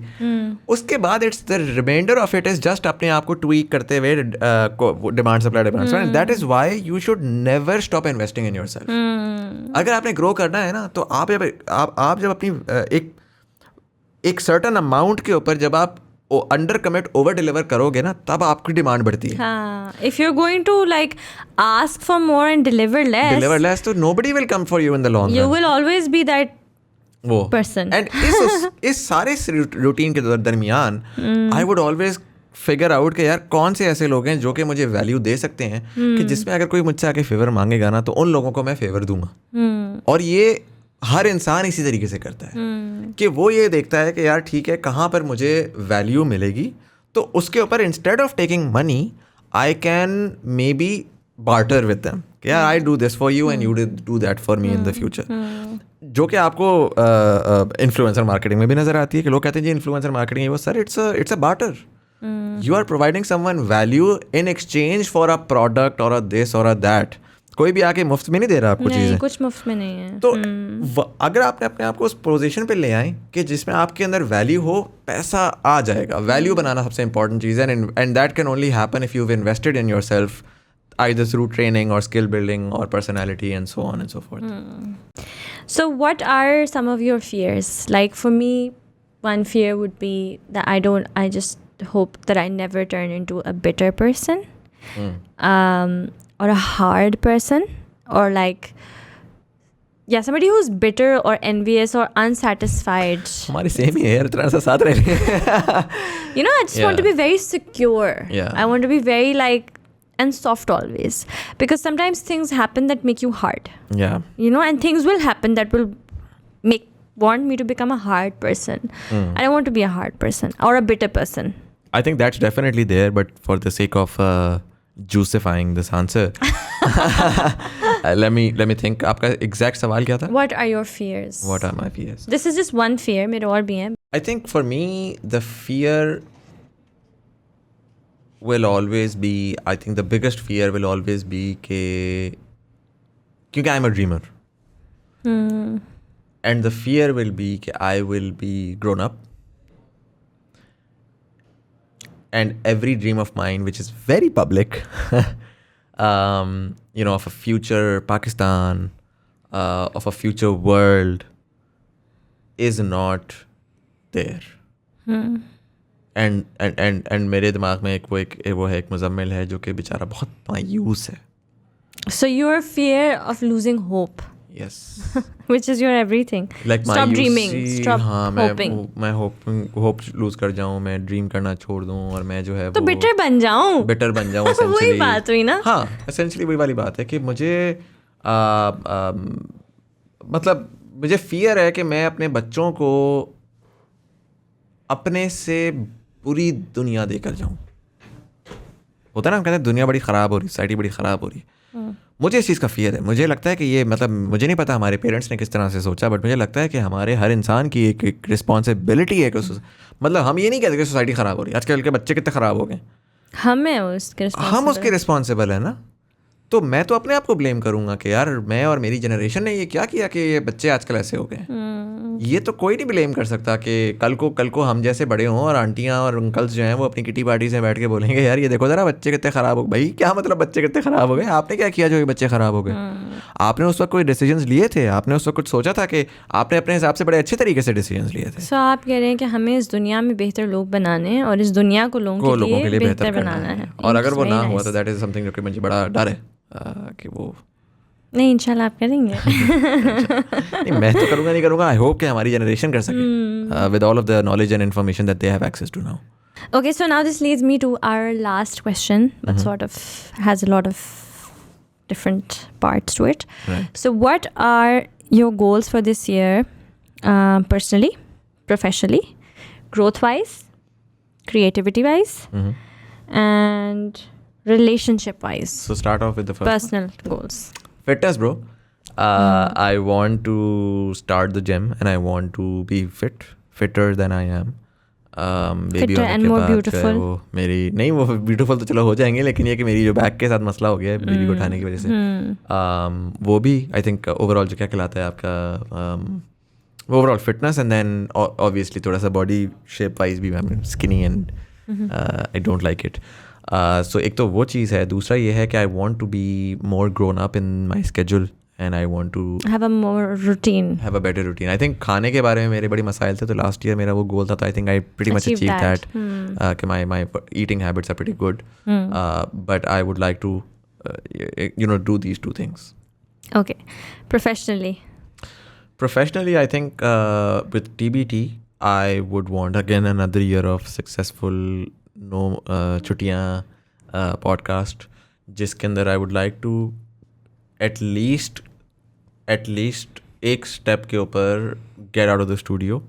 A: उसके बाद it's the reminder of it is just अपने आप को ट्वीक करते हुए demand supply. That is why you should never stop investing in yourself. अगर आपने ग्रो करना है ना तो आप जब अपनी एक सर्टेन अमाउंट के ऊपर जब आप अंडर कमिट ओवर डिलीवर करोगे ना तब आपकी डिमांड बढ़ती है।
B: If you are going to like ask for more and deliver less
A: तो nobody will come for you in the long run.
B: You will always be that
A: वो
B: person.
A: And इस सारे रूटीन के दरमियान I would always figure out कि यार कौन से ऐसे लोग हैं जो कि मुझे वैल्यू दे सकते हैं कि जिसमें अगर कोई मुझसे आके फेवर मांगेगा ना तो उन लोगों को मैं फेवर दूंगा। और ये हर इंसान इसी तरीके से करता है कि वो ये देखता है कि यार ठीक है कहाँ पर मुझे वैल्यू मिलेगी, तो उसके ऊपर instead of taking money I can may be barter with them कि यार I do this for you and you do that for me in the future. जो कि आपको इन्फ्लुएंसर मार्केटिंग में भी नजर आती है कि लोग कहते हैं जी इन्फ्लुएंसर मार्केटिंग है वो sir it's a barter. You are providing someone value in exchange for a product और अ दिस और अ दैट। कोई भी आके मुफ्त में नहीं दे रहा आपको
B: नहीं,
A: चीज़ें।
B: कुछ मुफ्त में नहीं है।
A: तो अगर आपने अपने आप को उस पोजीशन पे ले आए कि जिसमें आपके अंदर वैल्यू हो, पैसा आ जाएगा। वैल्यू बनाना सबसे इंपॉर्टेंट चीज़ है, and that can only happen if you've invested in yourself either through training or skill building or personality and so on and so forth.
B: So what are some of your fears? Like for me, one fear would be that I just hope that I never turn into a bitter person, or a hard person, or like, yeah, somebody who's bitter or envious or unsatisfied.
A: हमारी same ही है यार, इतना सा साथ रह रहे हैं।
B: You know, I just want to be very secure.
A: Yeah.
B: I want to be very like and soft always, because sometimes things happen that make you hard.
A: Yeah.
B: You know, and things will happen that will want me to become a hard person. I don't want to be a hard person or a bitter person.
A: I think that's definitely there, but for the sake of juicifying this answer, let me think. आपका exact सवाल क्या था?
B: What are your fears?
A: What are my fears?
B: This is just one fear. मेरे और भी हैं.
A: I think for me, the fear will always be, I think the biggest fear will always be क्योंकि I'm a dreamer. And the fear will be I will be grown up. And every dream of mine, which is very public, you know, of a future Pakistan, of a future world, is not there. And मेरे दिमाग में वो है एक मुजम्मिल है जो कि बेचारा बहुत मायूस है.
B: So your fear of losing hope,
A: Yes.
B: which is your everything.
A: Like
B: Stop dreaming.
A: मायूसी,
B: Stop
A: हाँ,
B: hoping.
A: मैं होप लूज कर जाऊँ, मैं ड्रीम करना छोड़ दूँ, और मैं जो है
B: तो बिटर बन जाऊँ.
A: बिटर बन जाऊँ.
B: वही बात हुई ना.
A: हाँ, एसेंशियली वही वाली बात है कि मुझे मतलब मुझे फियर है कि मैं अपने बच्चों को अपने से पूरी दुनिया देकर जाऊँ. होता है ना, हम कहते हैं दुनिया बड़ी ख़राब हो रही, सोसाइटी बड़ी ख़राब हो रही है. मुझे इस चीज़ का फियर है. मुझे लगता है कि ये, मतलब मुझे नहीं पता हमारे पेरेंट्स ने किस तरह से सोचा, बट मुझे लगता है कि हमारे हर इंसान की एक रिस्पॉन्सिबिलिटी है कि मतलब हम ये नहीं कहते कि सोसाइटी ख़राब हो रही है. आजकल के बच्चे कितने ख़राब हो गए,
B: हम
A: उसके रिस्पॉन्सिबल है ना. तो मैं तो अपने आप को ब्लेम करूंगा कि यार मैं और मेरी जनरेशन ने ये क्या किया कि ये बच्चे आजकल ऐसे हो गए. ये तो कोई नहीं ब्लेम कर सकता कि कल को हम जैसे बड़े हों और आंटियां और अंकल्स जो हैं वो अपनी किटी पार्टी से बैठ के बोलेंगे यार ये देखो ज़रा बच्चे कितने ख़राब हो गए. भाई क्या मतलब बच्चे कितने ख़राब हो गए? आपने क्या किया जो ये बच्चे ख़राब हो गए? आपने उस वक्त कोई डिसीजंस लिए थे? आपने उस वक्त कुछ सोचा था कि आपने अपने हिसाब से बड़े अच्छे तरीके से डिसीजंस लिए थे?
B: So आप कह रहे हैं कि हमें इस दुनिया में बेहतर लोग बनाने हैं और इस दुनिया को लोगों के लिए बेहतर बनाना है.
A: और अगर वो ना हुआ तो दैट इज़ समथिंग जो कि मुझे बड़ा डर है कि वो
B: नहीं, इंशाल्लाह आप करेंगे.
A: नहीं, मैं तो नहीं करूँगा. आई होप कि हमारी जनरेशन कर सके with all of the knowledge and information that they have access to now.
B: Okay, so now this leads me to our last question, but sort of has a lot of different parts to it.
A: Right.
B: So what are your goals for this year, personally, professionally, growth-wise, creativity-wise, and relationship-wise?
A: So start off with the first
B: Personal goals.
A: Fitness, bro. I want to start the gym and I want to be fitter than I am.
B: Fitter and more beautiful.
A: वो मेरी नहीं, वो beautiful तो चलो हो जाएंगे, लेकिन ये कि मेरी जो बैक के साथ मसला हो गया है बेबी को उठाने की वजह से, वो भी आई थिंक ओवरऑल जो क्या कहलाता है आपका overall fitness, and then obviously थोड़ा सा बॉडी शेप वाइज भी I am skinny and I don't like it. So एक तो वो चीज़ है. दूसरा ये है कि I want to be more grown up in my schedule and I want to
B: have a
A: better routine. I think खाने के बारे में मेरे बड़े मसाइल थे, तो लास्ट ईयर मेरा वो गोल था, तो I think I pretty much achieved that. कि my eating habits are pretty good. But I would like to do these two things.
B: Okay.
A: Professionally, I think with TBT, I would want again another year of successful छुट्टियाँ podcast, जिसके अंदर I would like to at least एक step के ऊपर get out of the studio.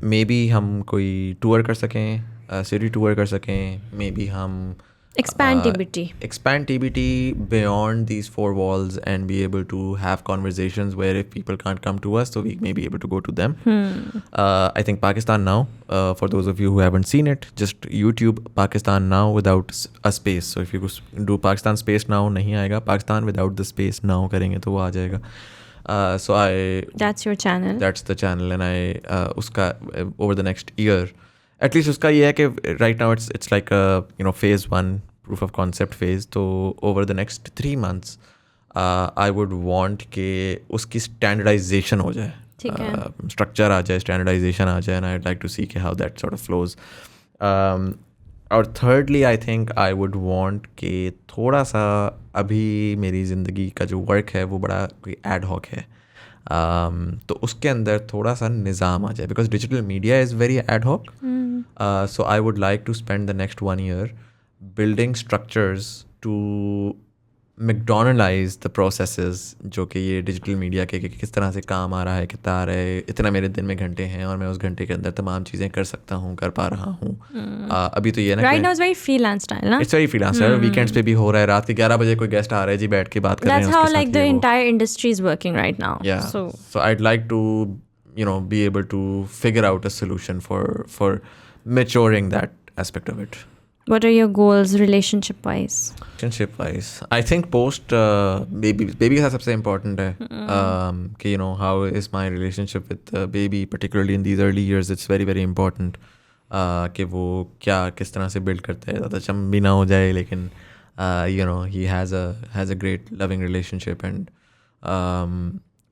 A: May be हम कोई tour कर सकें, सिटी टूर कर सकें, मे बी हम
B: Expand TBT.
A: expand TBT beyond these four walls and be able to have conversations where if people can't come to us, so we may be able to go to them. I think Pakistan Now, for those of you who haven't seen it, just YouTube Pakistan Now without a space. So if you do Pakistan space now, नहीं आएगा. Pakistan without the space now करेंगे तो वो आ जाएगा. So
B: That's your channel.
A: that's the channel, and I उसका over the next year. At least उसका ये है कि right now it's like a phase 1 proof of concept phase. तो over the next 3 months I would want कि उसकी standardization हो जाए,
B: ठीक है.
A: structure आ जाए, standardization आ जाए, and I'd like to see कि how that sort of flows. और thirdly I think I would want कि थोड़ा सा अभी मेरी ज़िंदगी का जो work है वो बड़ा कोई ad hoc है. तो उसके अंदर थोड़ा सा निज़ाम आ जाए, because digital media is very ad hoc. So I would like to spend the next 1 year building structures to McDonaldize the processes जो कि ये डिजिटल मीडिया के किस तरह से काम आ रहा है, कितना आ रहा है, इतना मेरे दिन में घंटे हैं और मैं उस घंटे के अंदर तमाम चीज़ें कर सकता हूँ, कर पा रहा हूँ. अभी तो ये ना
B: Right now it's very freelance style, ना?
A: इट्स वेरी फ्रीलांस है. वीकेंड्स पे भी हो रहा है, रात के 11 बजे कोई गेस्ट आ रहा है जी, बैठ के बात कर रहे हैं.
B: That's how like the entire industry is working right now.
A: Yeah.
B: So
A: I'd like to, be able to figure out a solution for maturing that aspect of it.
B: what are your goals relationship wise?
A: Relationship wise, I think post baby का सबसे important है. कि how is my relationship with the baby, particularly in these early years, it's very very important. कि वो क्या किस तरह से build करता है, ज़्यादा चम भी ना हो जाए, लेकिन he has a great loving relationship, and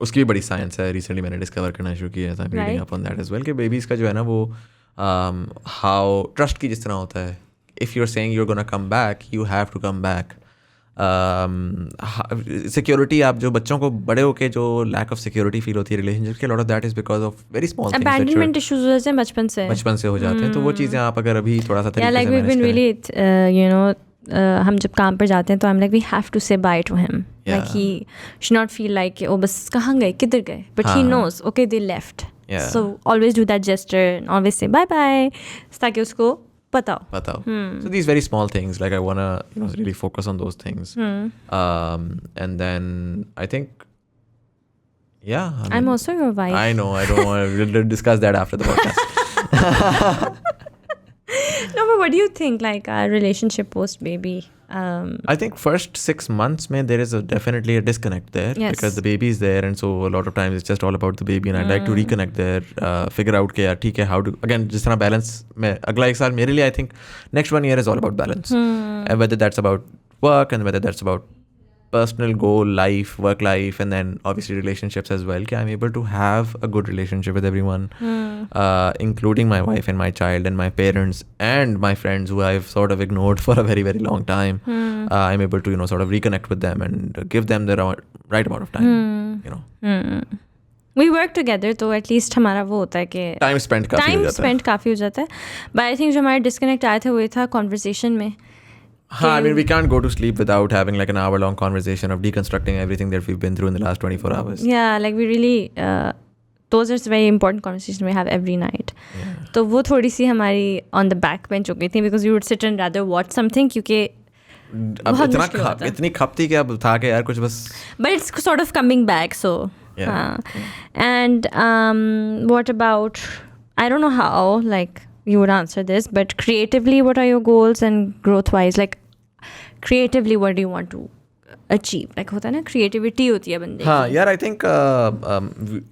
A: उसकी भी बड़ी साइंस है. रिसेंटली मैंने डिस्कवर करना शुरू किया था, reading up on that as well, कि बेबीज़ का जो है ना वो हाउ ट्रस्ट की जिस तरह होता है. If you are saying you are gonna come back, you have to come back. Security, आप जो बच्चों को बड़े होके जो लैक ऑफ सिक्योरिटी फील होती है रिलेशनशिप के, lot of that is because of very small things.
B: abandonment issues होते हैं बचपन से
A: हो जाते हैं. तो वो चीज़ें आप अगर अभी थोड़ा सा
B: yeah, like we've been really हम जब काम पर जाते हैं तो I'm like we have to say bye to him. Like he should not feel like oh बस कहाँ गए, किधर गए, but he knows okay they left. So always do that gesture and always say bye bye ताकि उसको बताओ. So these very small things, like I wanna really focus on those things. And then I think I'm also your wife.
A: I know, I don't want to discuss that after the podcast.
B: No, but what do you think, like our relationship post baby?
A: I think first 6 months mein there is definitely a disconnect there.
B: Yes.
A: Because the baby is there, and so a lot of times it's just all about the baby, and I'd like to reconnect there, figure out कि यार ठीक है, how to, again जिस तरह balance में अगला 1 साल मेरे लिए, I think next 1 year is all about balance. And whether that's about work and whether that's about personal goal, life, work life, and then obviously relationships as well. I'm able to have a good relationship with everyone, including my wife and my child and my parents and my friends who I've sort of ignored for a very, very long time. I'm able to, sort of reconnect with them and give them the right amount of time,
B: We work together, तो at least हमारा वो होता है कि
A: time spent
B: काफ़ी हो जाता है. But I think जो हमारा disconnect आया था वो था conversation में.
A: I mean, we can't go to sleep without having like an hour-long conversation of deconstructing everything that we've been through in the last 24 hours.
B: Yeah, like we really, those are very important conversations we have every night. तो वो थोड़ी सी हमारी on the back bench हो गई थी, because we would sit and rather watch something, क्योंकि
A: अब इतनी खपती कि अब था कि यार कुछ बस.
B: But it's sort of coming back, so.
A: Yeah.
B: And what about, I don't know how, like, you would answer this, but creatively, what are your goals, and growth-wise, like, creatively, what do you want to achieve? Like, होता है ना, creativity होती है बंदे की.
A: I think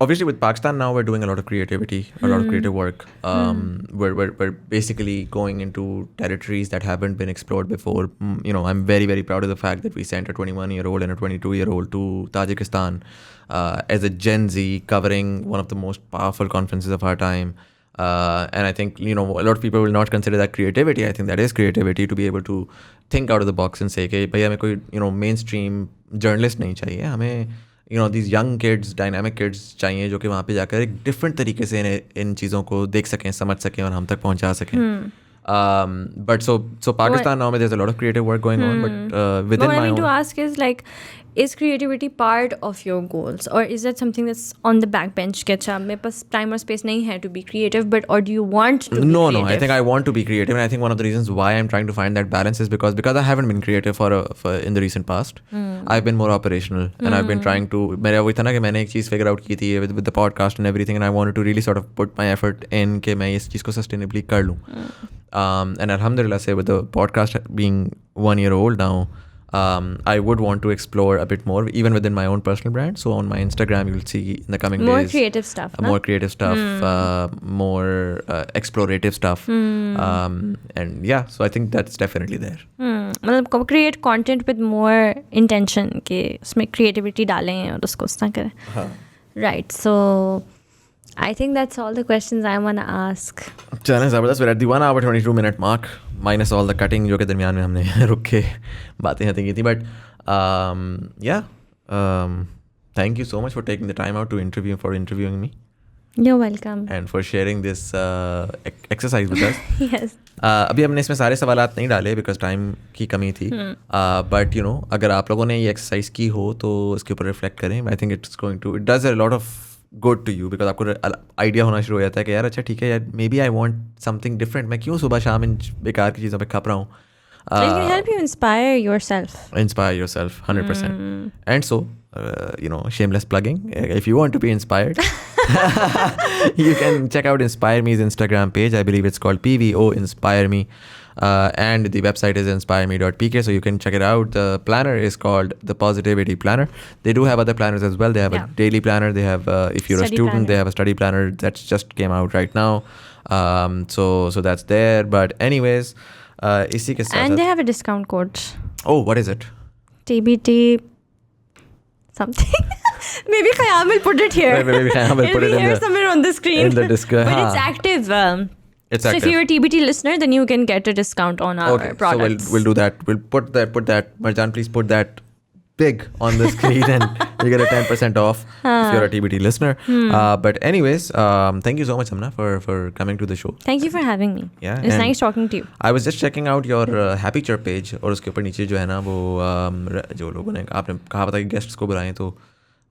A: obviously with Pakistan Now we're doing a lot of creativity, a lot of creative work. We're basically going into territories that haven't been explored before. I'm very, very proud of the fact that we sent a 21-year-old and a 22-year-old to Tajikistan as a Gen Z, covering one of the most powerful conferences of our time. And I think, a lot of people will not consider that creativity. I think that is creativity, to be able to think out of the box and say, okay, bhaiya हमें कोई mainstream journalist नहीं चाहिए, हमें these young kids, dynamic kids चाहिए जो कि वहाँ पे जाकर एक different तरीके से इन चीज़ों को देख सकें, समझ सकें और हम तक पहुँचा सकें. But so Pakistan Now, there's a lot of creative work going on, but within
B: what
A: my
B: I mean
A: own.
B: to ask is, like, is creativity part of your goals, or is that something that's on the back bench ke acha mere paas time or space nahi hai to be creative, but or do you want to be
A: No,
B: creative?
A: I think I want to be creative, and I think one of the reasons why I'm trying to find that balance is because I haven't been creative for in the recent past. I've been more operational, and I've been trying to. मेरा वही था ना कि मैंने एक चीज़ figure out की थी with the podcast and everything, and I wanted to really sort of put my effort in कि मैं इस चीज़ को sustainably कर लूँ. And alhamdulillah, say with the podcast being 1 year old now, I would want to explore a bit more, even within my own personal brand. So on my Instagram, you'll see in the coming
B: more
A: days
B: creative stuff,
A: more creative stuff, more explorative stuff, and yeah. So I think that's definitely there.
B: मतलब create content with more intention कि उसमें creativity डालें और उसको उस तरह करें. Right. So I think that's all the questions I want to ask.
A: चलें ज़बरदस्त. We're at the 1 hour 22 minute mark, minus all the cutting जो के दरमियान में हमने रुक के बातें की थी. But thank you so much for taking the time out to interviewing me.
B: You're welcome.
A: And for sharing this exercise with us.
B: Yes.
A: अभी हमने इसमें सारे सवालात नहीं डाले बिकॉज टाइम की कमी थी. बट यू नो अगर आप लोगों ने ये एक्सरसाइज की हो तो इसके ऊपर रिफ्लेक्ट करें. I think it does a lot of good to you because आपको आइडिया होना शुरू हो जाता है कि यार अच्छा ठीक है यार maybe I want something different. मैं क्यों सुबह शाम इन बेकार की चीज़ों पर खप रहा हूँ.
B: It can help you inspire yourself.
A: Inspire yourself 100%. And so shameless plugging, if you want to be inspired you can check out Inspire Me's Instagram page. I believe it's called PVO Inspire Me, and the website is inspireme.pk, so you can check it out. The planner is called the Positivity Planner. They do have other planners as well. They have a daily planner. They have if you're
B: Study
A: a student
B: planner.
A: they have a study planner that's just came out right now. So that's there. But anyways, इसी के साथ
B: And they have a discount code.
A: Oh, what is it?
B: TBT something. Maybe Khayyam will put it here.
A: Maybe Khayyam will put it
B: It'll be
A: in
B: here
A: the-
B: somewhere on the screen.
A: in the Discord.
B: But it's
A: हाँ.
B: active.
A: It's
B: so
A: active.
B: if you're a TBT listener, then you can get a discount on our
A: Okay,
B: products.
A: so we'll do that. We'll put that. Marjan, please put that big on the screen and you get a 10% off if you're a TBT listener. But anyways, thank you so much, Amna, for coming to the show.
B: Thank you for having me.
A: Yeah,
B: It's
A: and
B: nice talking to you.
A: I was just checking out your Happy Chirp page और उसके ऊपर नीचे जो है ना वो जो लोगों ने आपने कहा था कि गेस्ट्स को बुलाएं तो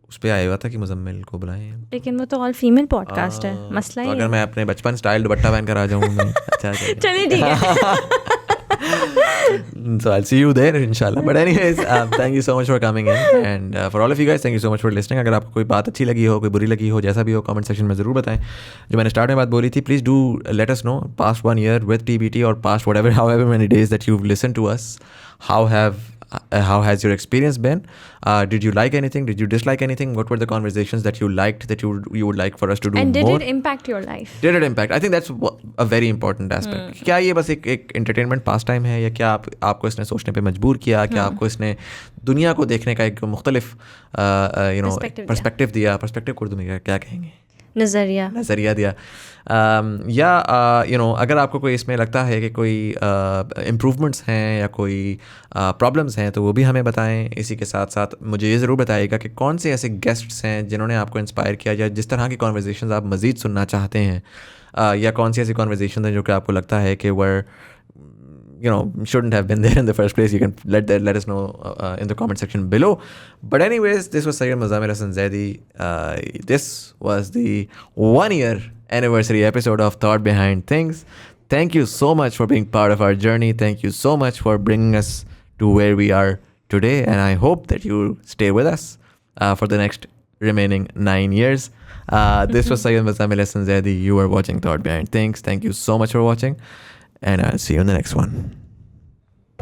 A: उस पर आया हुआ था कि मुजम्मिल को बुलाएं.
B: लेकिन वो तो ऑल फीमेल पॉडकास्ट है. मसला
A: तो
B: ही
A: अगर मैं अपने बचपन स्टाइल दुपट्टा पहन कर आ जाऊँ मैं अच्छा
B: चलिए ठीक है.
A: So I'll see you there inshallah. But anyways, thank you so much for coming in, and for all of you guys, thank you so much for listening. अगर आपको कोई बात अच्छी लगी हो, कोई बुरी लगी हो, जैसा भी हो, कमेंट सेक्शन में ज़रूर बताएं. जो मैंने स्टार्ट में बात बोली थी, please do let us know past 1 year with TBT or past however many days that you've listened to us. How has your experience been? Did you like anything? Did you dislike anything? What were the conversations that you liked that you would like for us to do
B: And did
A: more?
B: it impact your life?
A: Did it impact? I think that's a very important aspect. क्या ये बस एक entertainment past time है या क्या आपको इसने सोचने पे मजबूर किया? क्या आपको इसने दुनिया को देखने का एक मुख्तलिफ पर्सपेक्टिव दिया? पर्सपेक्टिव को उर्दू में क्या कहेंगे? नज़रिया दिया. या अगर आपको कोई इसमें लगता है कि कोई इम्प्रूवमेंट्स हैं या कोई प्रॉब्लम्स हैं तो वो भी हमें बताएं. इसी के साथ साथ मुझे ये ज़रूर बताइएगा कि कौन से ऐसे गेस्ट्स हैं जिन्होंने आपको इंस्पायर किया या जिस तरह की कॉन्वर्जेशंस आप मज़ीद सुनना चाहते हैं, या कौन सी ऐसी कॉन्वर्जेशंस हैं जो कि आपको लगता है कि वर shouldn't have been there in the first place. You can let us know in the comment section below. But anyways, this was Sayyid Muzammil Hasan Zaidi. This was the 1 year anniversary episode of Thought Behind Things. Thank you so much for being part of our journey. Thank you so much for bringing us to where we are today. And I hope that you stay with us for the next remaining 9 years. This was Sayyid Muzammil Hasan Zaidi. You are watching Thought Behind Things. Thank you so much for watching. And I'll see you in the next one.